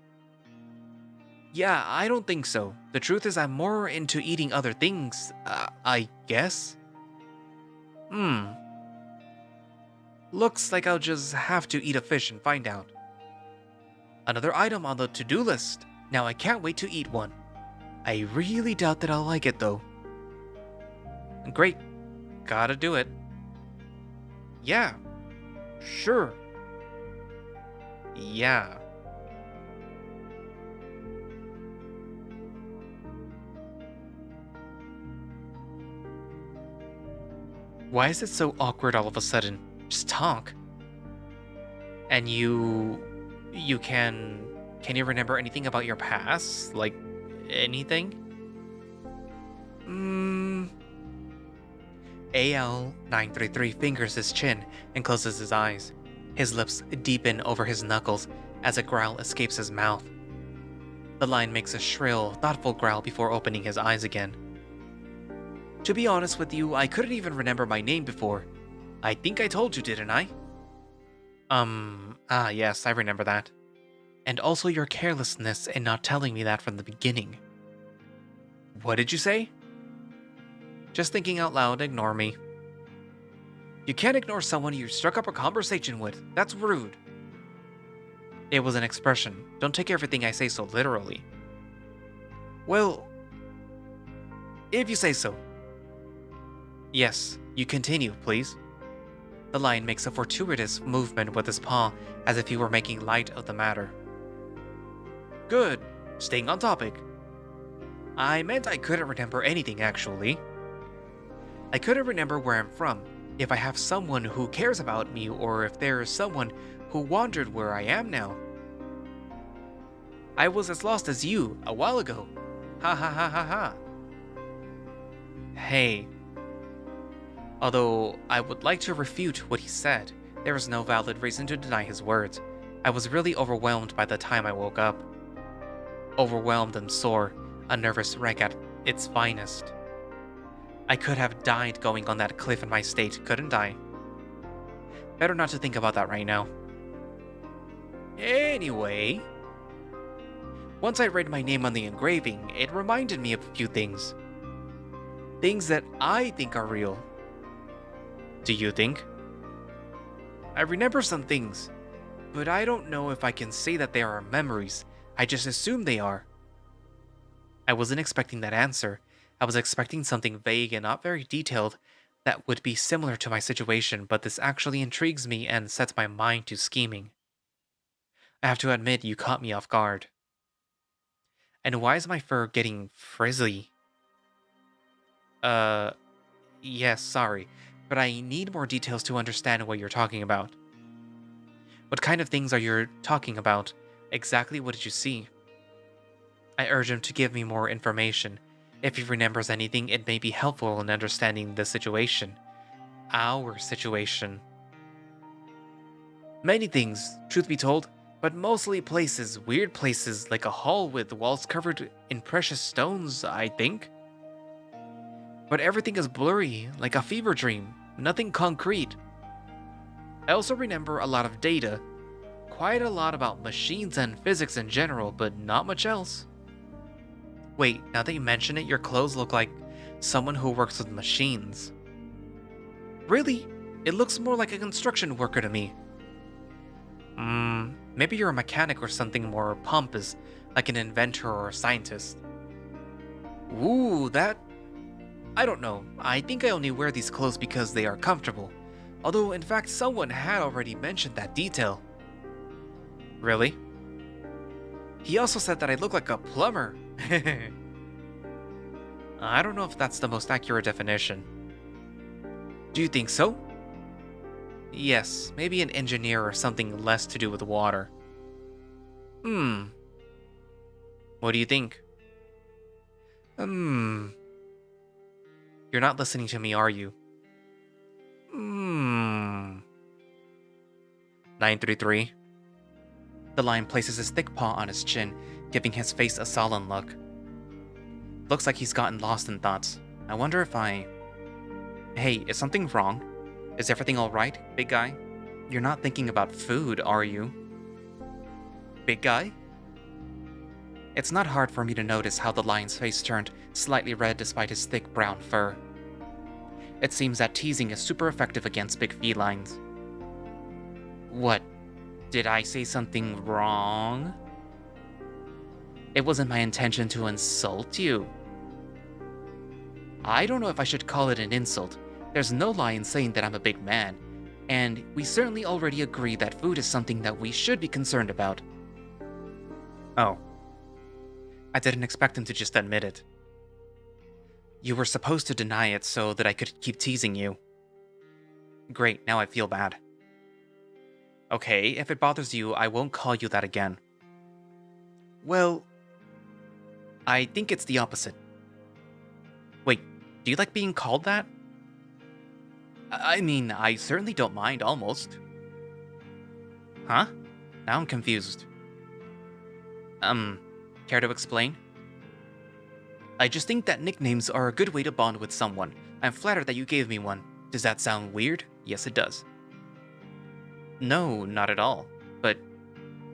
Yeah, I don't think so. The truth is I'm more into eating other things, I guess. Looks like I'll just have to eat a fish and find out. Another item on the to-do list. Now I can't wait to eat one. I really doubt that I'll like it though. Great. Gotta do it. Yeah. Sure. Yeah. Why is it so awkward all of a sudden? Just talk. And you can you remember anything about your past? Like, anything? AL933 fingers his chin and closes his eyes. His lips deepen over his knuckles as a growl escapes his mouth. The lion makes a shrill, thoughtful growl before opening his eyes again. To be honest with you, I couldn't even remember my name before. I think I told you, didn't I? Yes, I remember that. And also your carelessness in not telling me that from the beginning. What did you say? Just thinking out loud, ignore me. You can't ignore someone you struck up a conversation with. That's rude. It was an expression. Don't take everything I say so literally. Well, if you say so. Yes, you continue, please. The lion makes a fortuitous movement with his paw as if he were making light of the matter. Good. Staying on topic. I meant I couldn't remember anything, actually. I couldn't remember where I'm from, if I have someone who cares about me, or if there is someone who wondered where I am now. I was as lost as you a while ago. Ha ha ha ha ha. Hey. Although I would like to refute what he said, there is no valid reason to deny his words. I was really overwhelmed by the time I woke up. Overwhelmed and sore, a nervous wreck at its finest. I could have died going on that cliff in my state, couldn't I? Better not to think about that right now. Anyway, once I read my name on the engraving, it reminded me of a few things. Things that I think are real. Do you think? I remember some things, but I don't know if I can say that they are memories. I just assume they are. I wasn't expecting that answer. I was expecting something vague and not very detailed that would be similar to my situation, but this actually intrigues me and sets my mind to scheming. I have to admit, you caught me off guard. And why is my fur getting frizzly? Uh, yes, sorry, but I need more details to understand what you're talking about. What kind of things are you talking about? Exactly what did you see? I urge him to give me more information. If he remembers anything, it may be helpful in understanding the situation. Our situation. Many things, truth be told, but mostly places, weird places like a hall with walls covered in precious stones, I think. But everything is blurry, like a fever dream, nothing concrete. I also remember a lot of data, quite a lot about machines and physics in general, but not much else. Wait, now that you mention it, your clothes look like someone who works with machines. Really? It looks more like a construction worker to me. Maybe you're a mechanic or something more pompous, like an inventor or a scientist. Ooh, that... I don't know. I think I only wear these clothes because they are comfortable. Although, in fact, someone had already mentioned that detail. Really? He also said that I look like a plumber. I don't know if that's the most accurate definition. Do you think so? Yes, maybe an engineer or something less to do with water. What do you think? You're not listening to me, are you? 933. The lion places his thick paw on his chin, giving his face a sullen look. Looks like he's gotten lost in thoughts. I wonder if I... Hey, is something wrong? Is everything alright, big guy? You're not thinking about food, are you? Big guy? It's not hard for me to notice how the lion's face turned slightly red despite his thick brown fur. It seems that teasing is super effective against big felines. What? Did I say something wrong? It wasn't my intention to insult you. I don't know if I should call it an insult. There's no lie in saying that I'm a big man, and we certainly already agree that food is something that we should be concerned about. Oh. I didn't expect him to just admit it. You were supposed to deny it so that I could keep teasing you. Great, now I feel bad. Okay, if it bothers you, I won't call you that again. Well, I think it's the opposite. Wait, do you like being called that? I mean, I certainly don't mind, almost. Huh? Now I'm confused. Care to explain? I just think that nicknames are a good way to bond with someone. I'm flattered that you gave me one. Does that sound weird? Yes, it does. No, not at all. But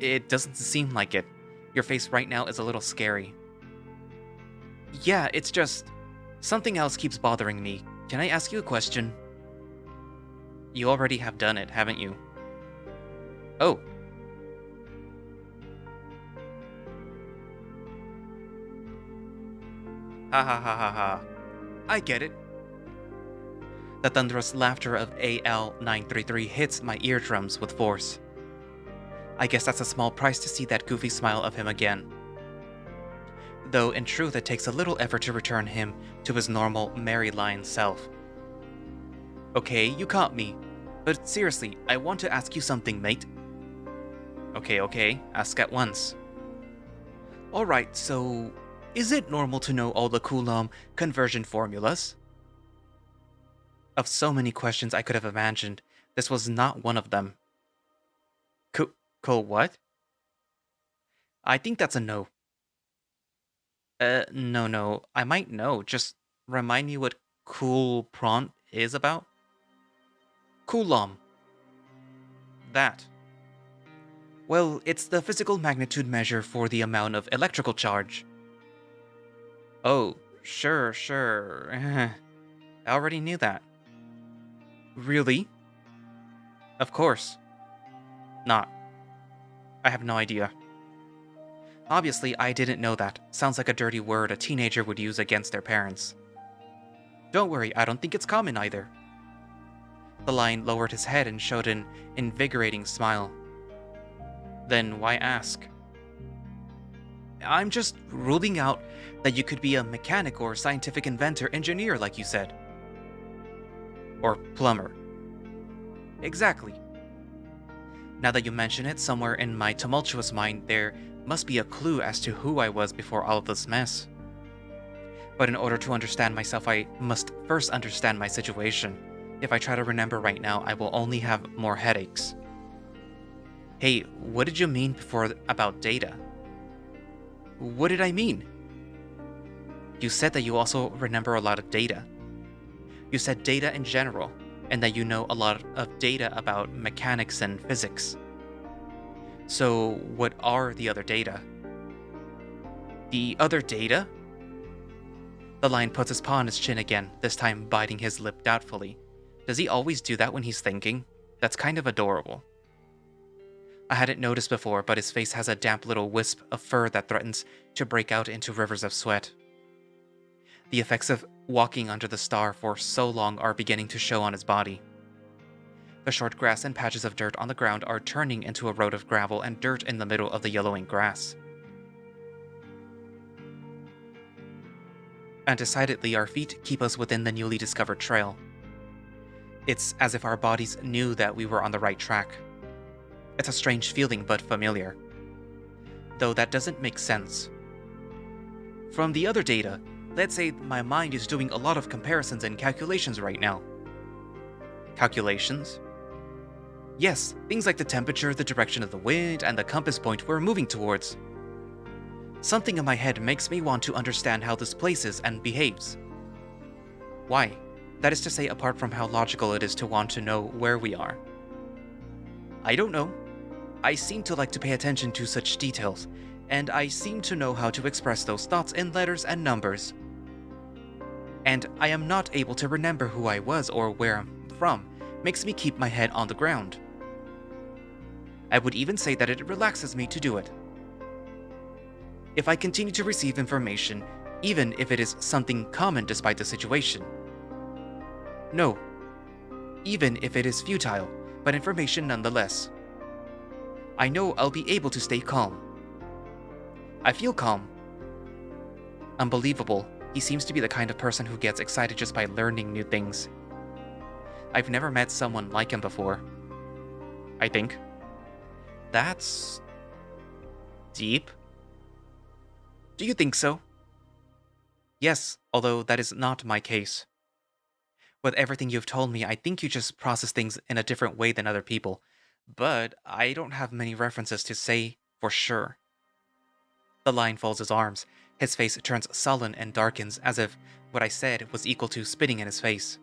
it doesn't seem like it. Your face right now is a little scary. Yeah, it's just... something else keeps bothering me. Can I ask you a question? You already have done it, haven't you? Oh. Ha ha ha ha ha. I get it. The thunderous laughter of AL-933 hits my eardrums with force. I guess that's a small price to see that goofy smile of him again. Though in truth it takes a little effort to return him to his normal merry lion self. Okay, you caught me. But seriously, I want to ask you something, mate. Okay, ask at once. Alright, so... is it normal to know all the Coulomb conversion formulas? Of so many questions I could have imagined, this was not one of them. Cool what? I think that's a no. No. I might know. Just remind me what cool prompt is about? Coulomb. That. Well, it's the physical magnitude measure for the amount of electrical charge. Oh, sure. I already knew that. Really? Of course. Not. I have no idea. Obviously, I didn't know that. Sounds like a dirty word a teenager would use against their parents. Don't worry, I don't think it's common either. The lion lowered his head and showed an invigorating smile. Then why ask? I'm just ruling out that you could be a mechanic or scientific inventor engineer, like you said. Or plumber. Exactly. Now that you mention it, somewhere in my tumultuous mind, there must be a clue as to who I was before all of this mess. But in order to understand myself, I must first understand my situation. If I try to remember right now, I will only have more headaches. Hey, what did you mean before about data? What did I mean? You said that you also remember a lot of data. You said data in general, and that you know a lot of data about mechanics and physics. So, what are the other data? The other data? The lion puts his paw on his chin again, this time biting his lip doubtfully. Does he always do that when he's thinking? That's kind of adorable. I hadn't noticed before, but his face has a damp little wisp of fur that threatens to break out into rivers of sweat. The effects of walking under the star for so long are beginning to show on his body. The short grass and patches of dirt on the ground are turning into a road of gravel and dirt in the middle of the yellowing grass. And decidedly, our feet keep us within the newly discovered trail. It's as if our bodies knew that we were on the right track. It's a strange feeling, but familiar. Though that doesn't make sense. From the other data, let's say my mind is doing a lot of comparisons and calculations right now. Calculations? Yes, things like the temperature, the direction of the wind, and the compass point we're moving towards. Something in my head makes me want to understand how this place is and behaves. Why? That is to say, apart from how logical it is to want to know where we are. I don't know. I seem to like to pay attention to such details, and I seem to know how to express those thoughts in letters and numbers. And I am not able to remember who I was or where I'm from, makes me keep my head on the ground. I would even say that it relaxes me to do it. If I continue to receive information, even if it is something common despite the situation. No. Even if it is futile, but information nonetheless. I know I'll be able to stay calm. I feel calm. Unbelievable. He seems to be the kind of person who gets excited just by learning new things. I've never met someone like him before. I think. That's deep. Do you think so? Yes, although that is not my case. With everything you've told me, I think you just process things in a different way than other people, but I don't have many references to say for sure. The lion folds his arms. His face turns sullen and darkens, as if what I said was equal to spitting in his face.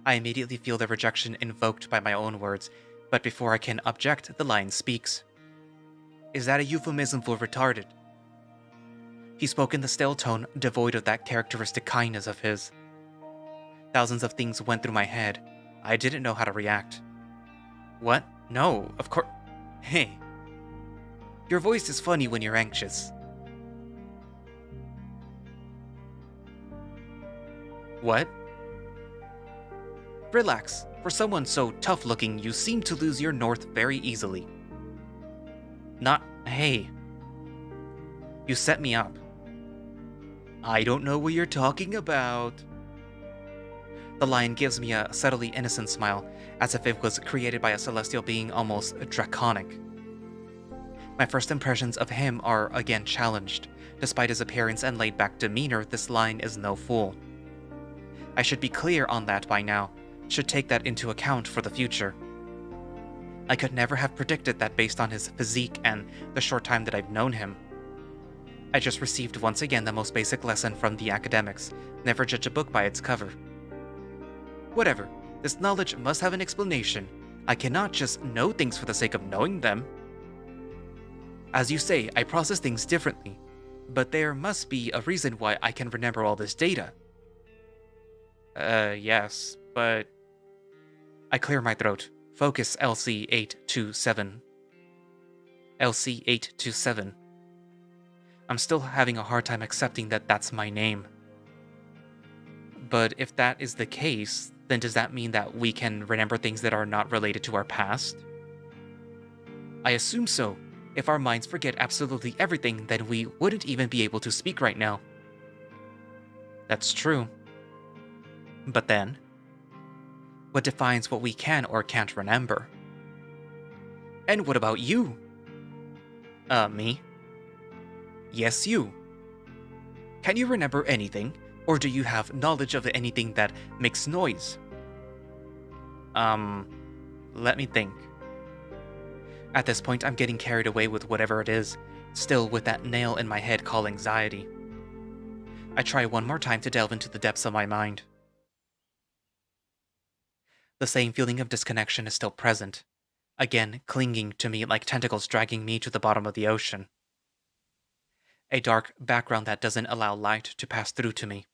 I immediately feel the rejection invoked by my own words, but before I can object, the lion speaks. Is that a euphemism for retarded? He spoke in the still tone, devoid of that characteristic kindness of his. Thousands of things went through my head. I didn't know how to react. What? No, of course. Hey. Your voice is funny when you're anxious. What? Relax. For someone so tough-looking, you seem to lose your north very easily. Hey. You set me up. I don't know what you're talking about. The lion gives me a subtly innocent smile, as if it was created by a celestial being almost draconic. My first impressions of him are again challenged. Despite his appearance and laid-back demeanor, this lion is no fool. I should be clear on that by now, should take that into account for the future. I could never have predicted that based on his physique and the short time that I've known him. I just received once again the most basic lesson from the academics: never judge a book by its cover. Whatever, this knowledge must have an explanation. I cannot just know things for the sake of knowing them. As you say, I process things differently, but there must be a reason why I can remember all this data. Yes, but... I clear my throat. Focus LC827. LC827. I'm still having a hard time accepting that that's my name. But if that is the case, then does that mean that we can remember things that are not related to our past? I assume so. If our minds forget absolutely everything, then we wouldn't even be able to speak right now. That's true. But then, what defines what we can or can't remember? And what about you? Me? Yes, you. Can you remember anything, or do you have knowledge of anything that makes noise? Let me think. At this point, I'm getting carried away with whatever it is, still with that nail in my head called anxiety. I try one more time to delve into the depths of my mind. The same feeling of disconnection is still present, again clinging to me like tentacles dragging me to the bottom of the ocean. A dark background that doesn't allow light to pass through to me.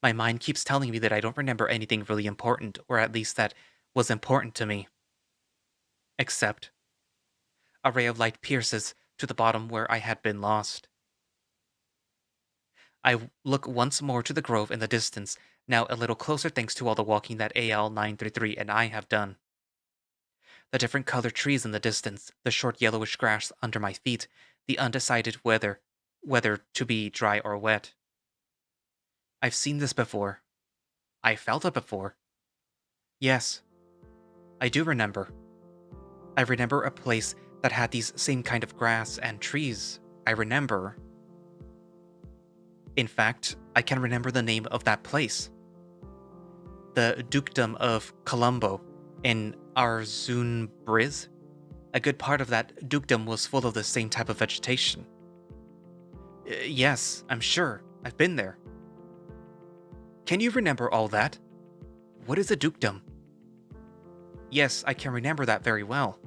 My mind keeps telling me that I don't remember anything really important, or at least that was important to me. Except, a ray of light pierces to the bottom where I had been lost. I look once more to the grove in the distance, now a little closer thanks to all the walking that AL933 and I have done. The different colored trees in the distance, the short yellowish grass under my feet, the undecided whether to be dry or wet. I've seen this before. I felt it before. Yes, I do remember. I remember a place that had these same kind of grass and trees. I remember. In fact, I can remember the name of that place. The Dukedom of Colombo in Arzunbriz. A good part of that dukedom was full of the same type of vegetation. Yes, I'm sure. I've been there. Can you remember all that? What is a dukedom? Yes, I can remember that very well.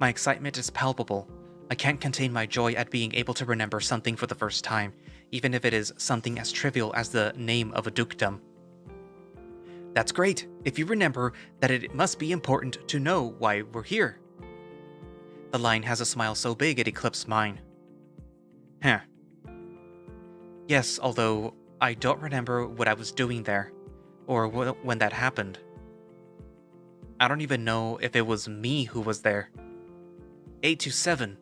My excitement is palpable. I can't contain my joy at being able to remember something for the first time, even if it is something as trivial as the name of a dukedom. That's great. If you remember that, it must be important to know why we're here. The line has a smile so big it eclipsed mine. Huh. Yes, although I don't remember what I was doing there, or when that happened. I don't even know if it was me who was there. 827.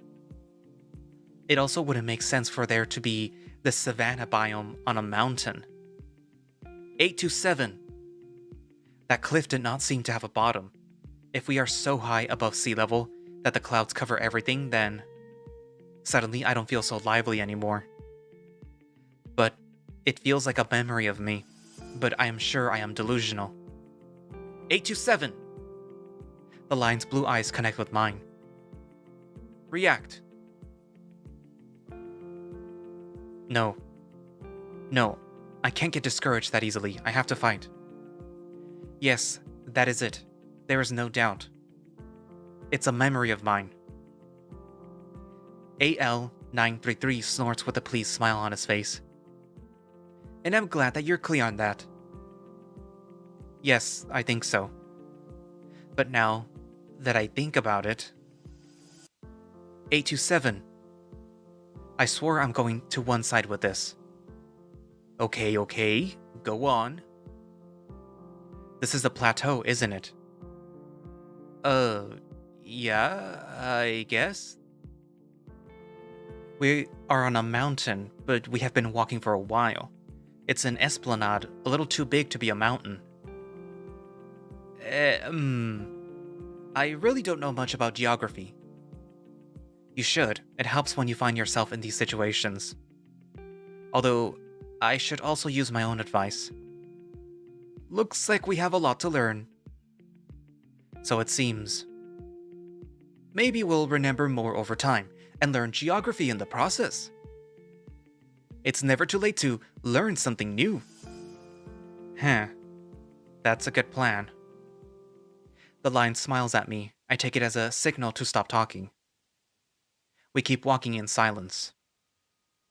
It also wouldn't make sense for there to be the savanna biome on a mountain. 827. That cliff did not seem to have a bottom. If we are so high above sea level that the clouds cover everything, then... Suddenly, I don't feel so lively anymore. But it feels like a memory of me. But I am sure I am delusional. 827! The line's blue eyes connect with mine. React. No. No, I can't get discouraged that easily. I have to fight. Yes, that is it. There is no doubt. It's a memory of mine. AL933 snorts with a pleased smile on his face. And I'm glad that you're clear on that. Yes, I think so. But now that I think about it... 827. I swore I'm going to one side with this. Okay, go on. This is the plateau, isn't it? Yeah, I guess. We are on a mountain, but we have been walking for a while. It's an esplanade, a little too big to be a mountain. I really don't know much about geography. You should. It helps when you find yourself in these situations. Although, I should also use my own advice. Looks like we have a lot to learn. So it seems. Maybe we'll remember more over time and learn geography in the process. It's never too late to learn something new. Huh, that's a good plan. The lion smiles at me. I take it as a signal to stop talking. We keep walking in silence.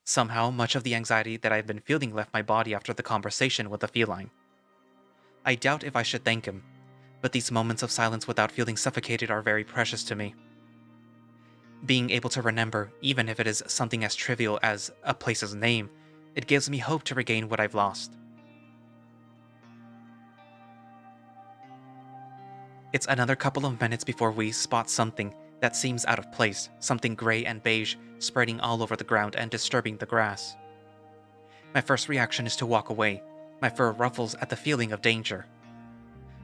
Somehow, much of the anxiety that I've been feeling left my body after the conversation with the feline. I doubt if I should thank him, but these moments of silence without feeling suffocated are very precious to me. Being able to remember, even if it is something as trivial as a place's name, it gives me hope to regain what I've lost. It's another couple of minutes before we spot something that seems out of place, something gray and beige spreading all over the ground and disturbing the grass. My first reaction is to walk away. My fur ruffles at the feeling of danger.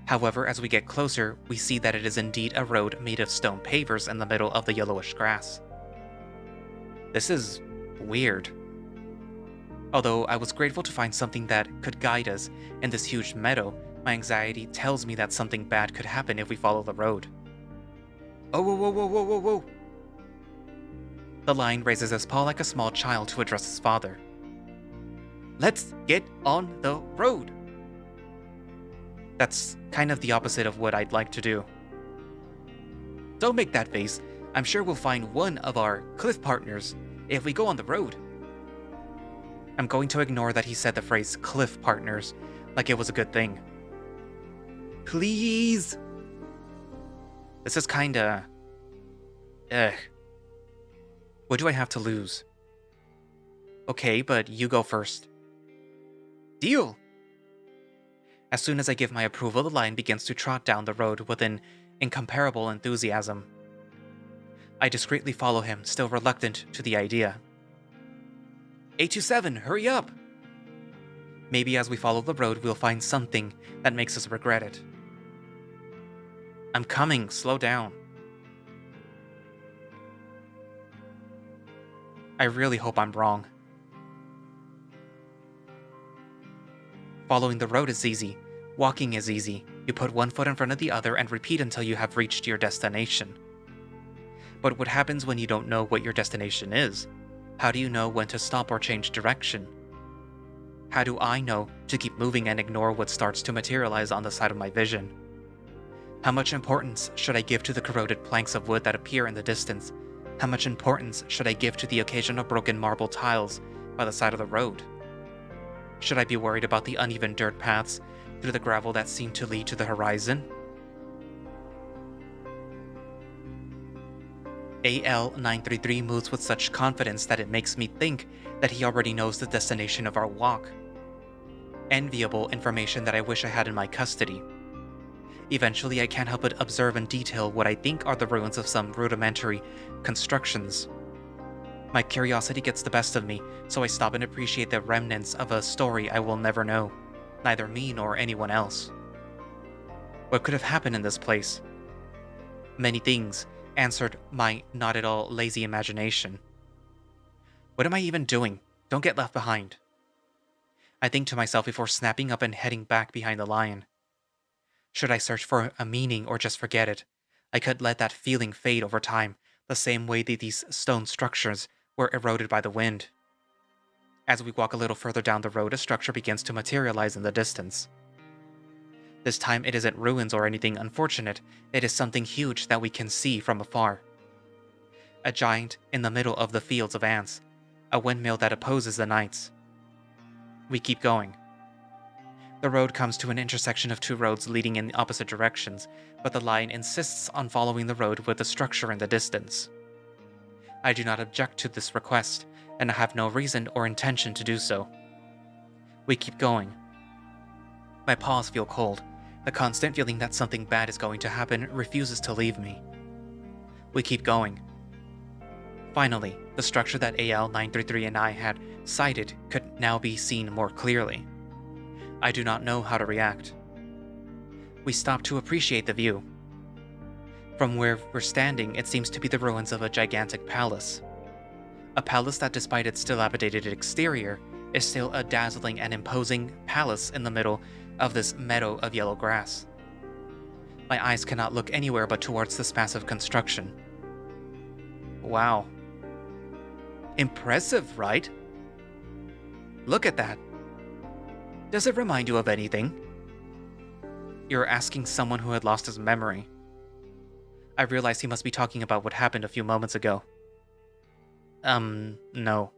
However, as we get closer, we see that it is indeed a road made of stone pavers in the middle of the yellowish grass. This is weird. Although I was grateful to find something that could guide us in this huge meadow, my anxiety tells me that something bad could happen if we follow the road. Oh, whoa, whoa, whoa, whoa, whoa, whoa! The lion raises his paw like a small child to address his father. Let's get on the road! That's kind of the opposite of what I'd like to do. Don't make that face. I'm sure we'll find one of our cliff partners if we go on the road. I'm going to ignore that he said the phrase cliff partners like it was a good thing. Please! This is kinda... Ugh. What do I have to lose? Okay, but you go first. Deal! As soon as I give my approval, the lion begins to trot down the road with an incomparable enthusiasm. I discreetly follow him, still reluctant to the idea. 827, hurry up! Maybe as we follow the road, we'll find something that makes us regret it. I'm coming, slow down. I really hope I'm wrong. Following the road is easy. Walking is easy. You put one foot in front of the other and repeat until you have reached your destination. But what happens when you don't know what your destination is? How do you know when to stop or change direction? How do I know to keep moving and ignore what starts to materialize on the side of my vision? How much importance should I give to the corroded planks of wood that appear in the distance? How much importance should I give to the occasional broken marble tiles by the side of the road? Should I be worried about the uneven dirt paths through the gravel that seem to lead to the horizon? AL-933 moves with such confidence that it makes me think that he already knows the destination of our walk. Enviable information that I wish I had in my custody. Eventually, I can't help but observe in detail what I think are the ruins of some rudimentary constructions. My curiosity gets the best of me, so I stop and appreciate the remnants of a story I will never know, neither me nor anyone else. What could have happened in this place? Many things, answered my not at all lazy imagination. What am I even doing? Don't get left behind. I think to myself before snapping up and heading back behind the lion. Should I search for a meaning or just forget it? I could let that feeling fade over time, the same way that these stone structures were eroded by the wind. As we walk a little further down the road, a structure begins to materialize in the distance. This time it isn't ruins or anything unfortunate, it is something huge that we can see from afar. A giant in the middle of the fields of ants, a windmill that opposes the nights. We keep going. The road comes to an intersection of two roads leading in opposite directions, but the lion insists on following the road with the structure in the distance. I do not object to this request, and I have no reason or intention to do so. We keep going. My paws feel cold. The constant feeling that something bad is going to happen refuses to leave me. We keep going. Finally, the structure that AL-933 and I had sighted could now be seen more clearly. I do not know how to react. We stop to appreciate the view. From where we're standing, it seems to be the ruins of a gigantic palace. A palace that, despite its dilapidated exterior, is still a dazzling and imposing palace in the middle of this meadow of yellow grass. My eyes cannot look anywhere but towards this massive construction. Wow. Impressive, right? Look at that. Does it remind you of anything? You're asking someone who had lost his memory. I realized he must be talking about what happened a few moments ago. No.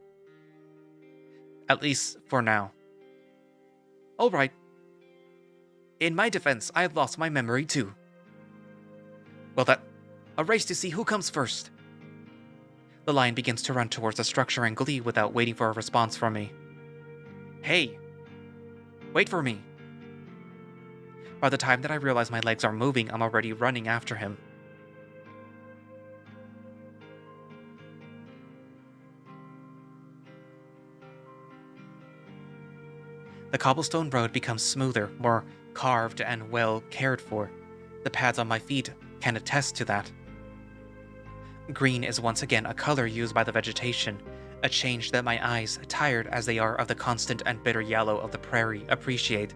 At least for now. Alright. In my defense, I have lost my memory too. Well, a race to see who comes first. The lion begins to run towards the structure in glee without waiting for a response from me. Hey! Wait for me! By the time that I realize my legs are moving, I'm already running after him. The cobblestone road becomes smoother, more carved and well cared for. The pads on my feet can attest to that. Green is once again a color used by the vegetation, a change that my eyes, tired as they are of the constant and bitter yellow of the prairie, appreciate.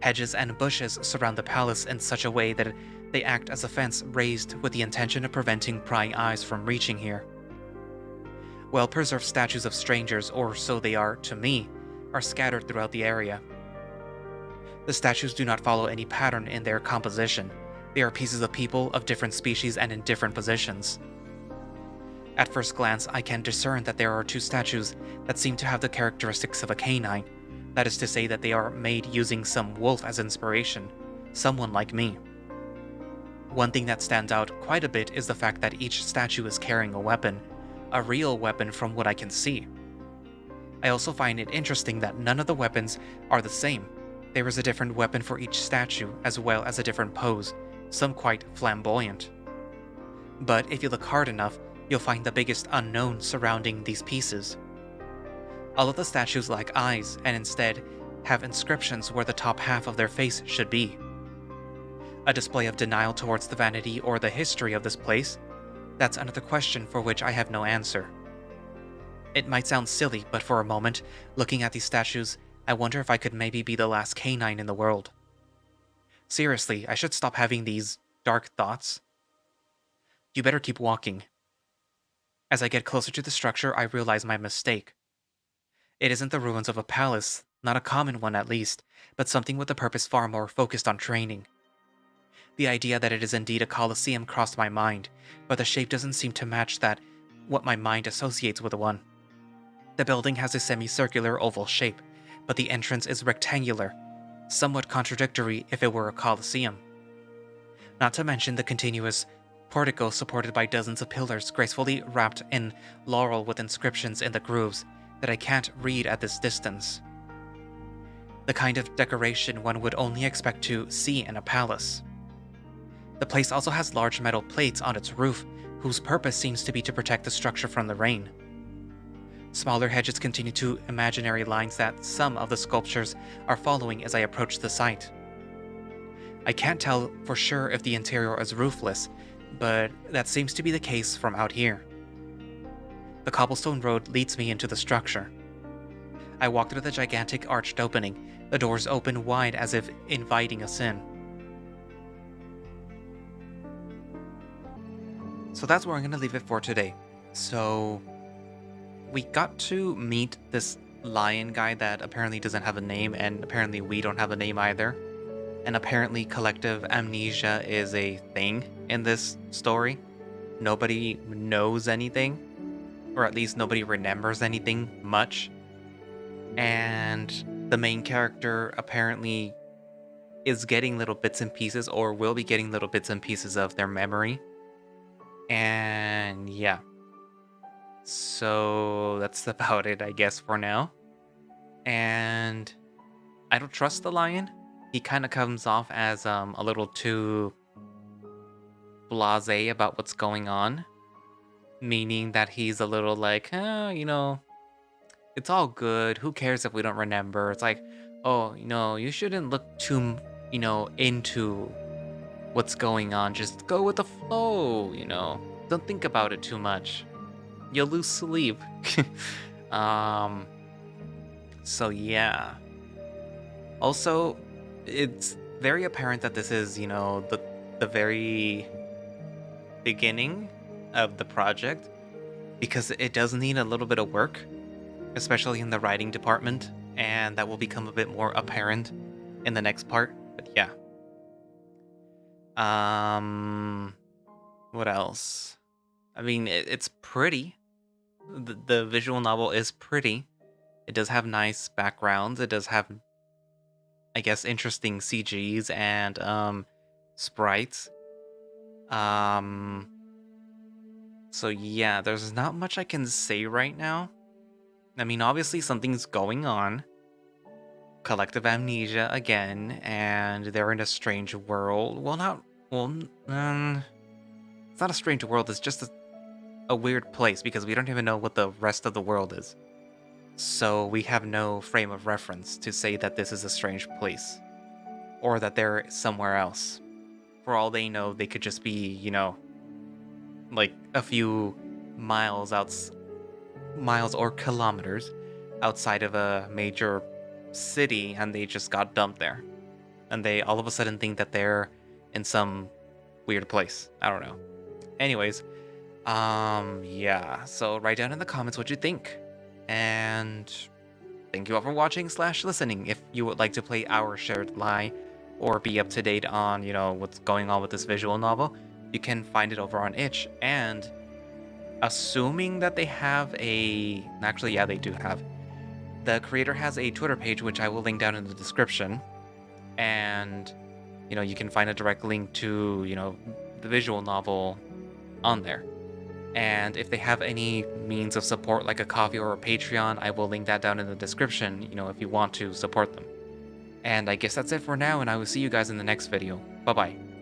Hedges and bushes surround the palace in such a way that they act as a fence raised with the intention of preventing prying eyes from reaching here. Well-preserved statues of strangers, or so they are to me, are scattered throughout the area. The statues do not follow any pattern in their composition. They are pieces of people of different species and in different positions. At first glance, I can discern that there are two statues that seem to have the characteristics of a canine. That is to say that they are made using some wolf as inspiration, someone like me. One thing that stands out quite a bit is the fact that each statue is carrying a real weapon from what I can see. I also find it interesting that none of the weapons are the same. There is a different weapon for each statue, as well as a different pose, some quite flamboyant. But if you look hard enough, you'll find the biggest unknown surrounding these pieces. All of the statues lack eyes, and instead have inscriptions where the top half of their face should be. A display of denial towards the vanity or the history of this place? That's another question for which I have no answer. It might sound silly, but for a moment, looking at these statues, I wonder if I could maybe be the last canine in the world. Seriously, I should stop having these dark thoughts. You better keep walking. As I get closer to the structure, I realize my mistake. It isn't the ruins of a palace, not a common one at least, but something with a purpose far more focused on training. The idea that it is indeed a coliseum crossed my mind, but the shape doesn't seem to match what my mind associates with one. The building has a semicircular oval shape, but the entrance is rectangular, somewhat contradictory if it were a coliseum. Not to mention the continuous portico supported by dozens of pillars gracefully wrapped in laurel with inscriptions in the grooves that I can't read at this distance. The kind of decoration one would only expect to see in a palace. The place also has large metal plates on its roof, whose purpose seems to be to protect the structure from the rain. Smaller hedges continue to imaginary lines that some of the sculptures are following as I approach the site. I can't tell for sure if the interior is roofless, but that seems to be the case from out here. The cobblestone road leads me into the structure. I walk through the gigantic arched opening, the doors open wide as if inviting us in. So that's where I'm going to leave it for today. So we got to meet this lion guy that apparently doesn't have a name, and apparently we don't have a name either. And apparently collective amnesia is a thing in this story. Nobody knows anything, or at least nobody remembers anything much. And the main character apparently is getting little bits and pieces, or will be getting little bits and pieces of their memory. And yeah. So that's about it, I guess, for now. And I don't trust the lion. He kind of comes off as a little too blasé about what's going on. Meaning that he's a little like, it's all good. Who cares if we don't remember? It's like, oh, you shouldn't look too, into what's going on. Just go with the flow, Don't think about it too much. You'll lose sleep. So yeah. Also, it's very apparent that this is, the very beginning of the project because it does need a little bit of work, especially in the writing department, and that will become a bit more apparent in the next part. But yeah. Um what else? I mean, it's pretty. The visual novel is pretty. It does have nice backgrounds. It does have, I guess, interesting CGs and sprites. Um so yeah, there's not much I can say right now. I mean, obviously something's going on. Collective amnesia again, and they're in a strange world. Well, not well. It's not a strange world. It's just a weird place because we don't even know what the rest of the world is. So we have no frame of reference to say that this is a strange place or that they're somewhere else. For all they know, they could just be, like a few miles miles or kilometers outside of a major city, and they just got dumped there. And they all of a sudden think that they're in some weird place. I don't know. Anyways, yeah. So write down in the comments what you think. And thank you all for watching slash listening. If you would like to play our shared lie or be up to date on, what's going on with this visual novel, you can find it over on Itch. And assuming that they have actually, yeah, they do have. The creator has a Twitter page, which I will link down in the description. And, you can find a direct link to, the visual novel on there. And if they have any means of support, like a coffee or a Patreon, I will link that down in the description, if you want to support them. And I guess that's it for now, and I will see you guys in the next video. Bye-bye.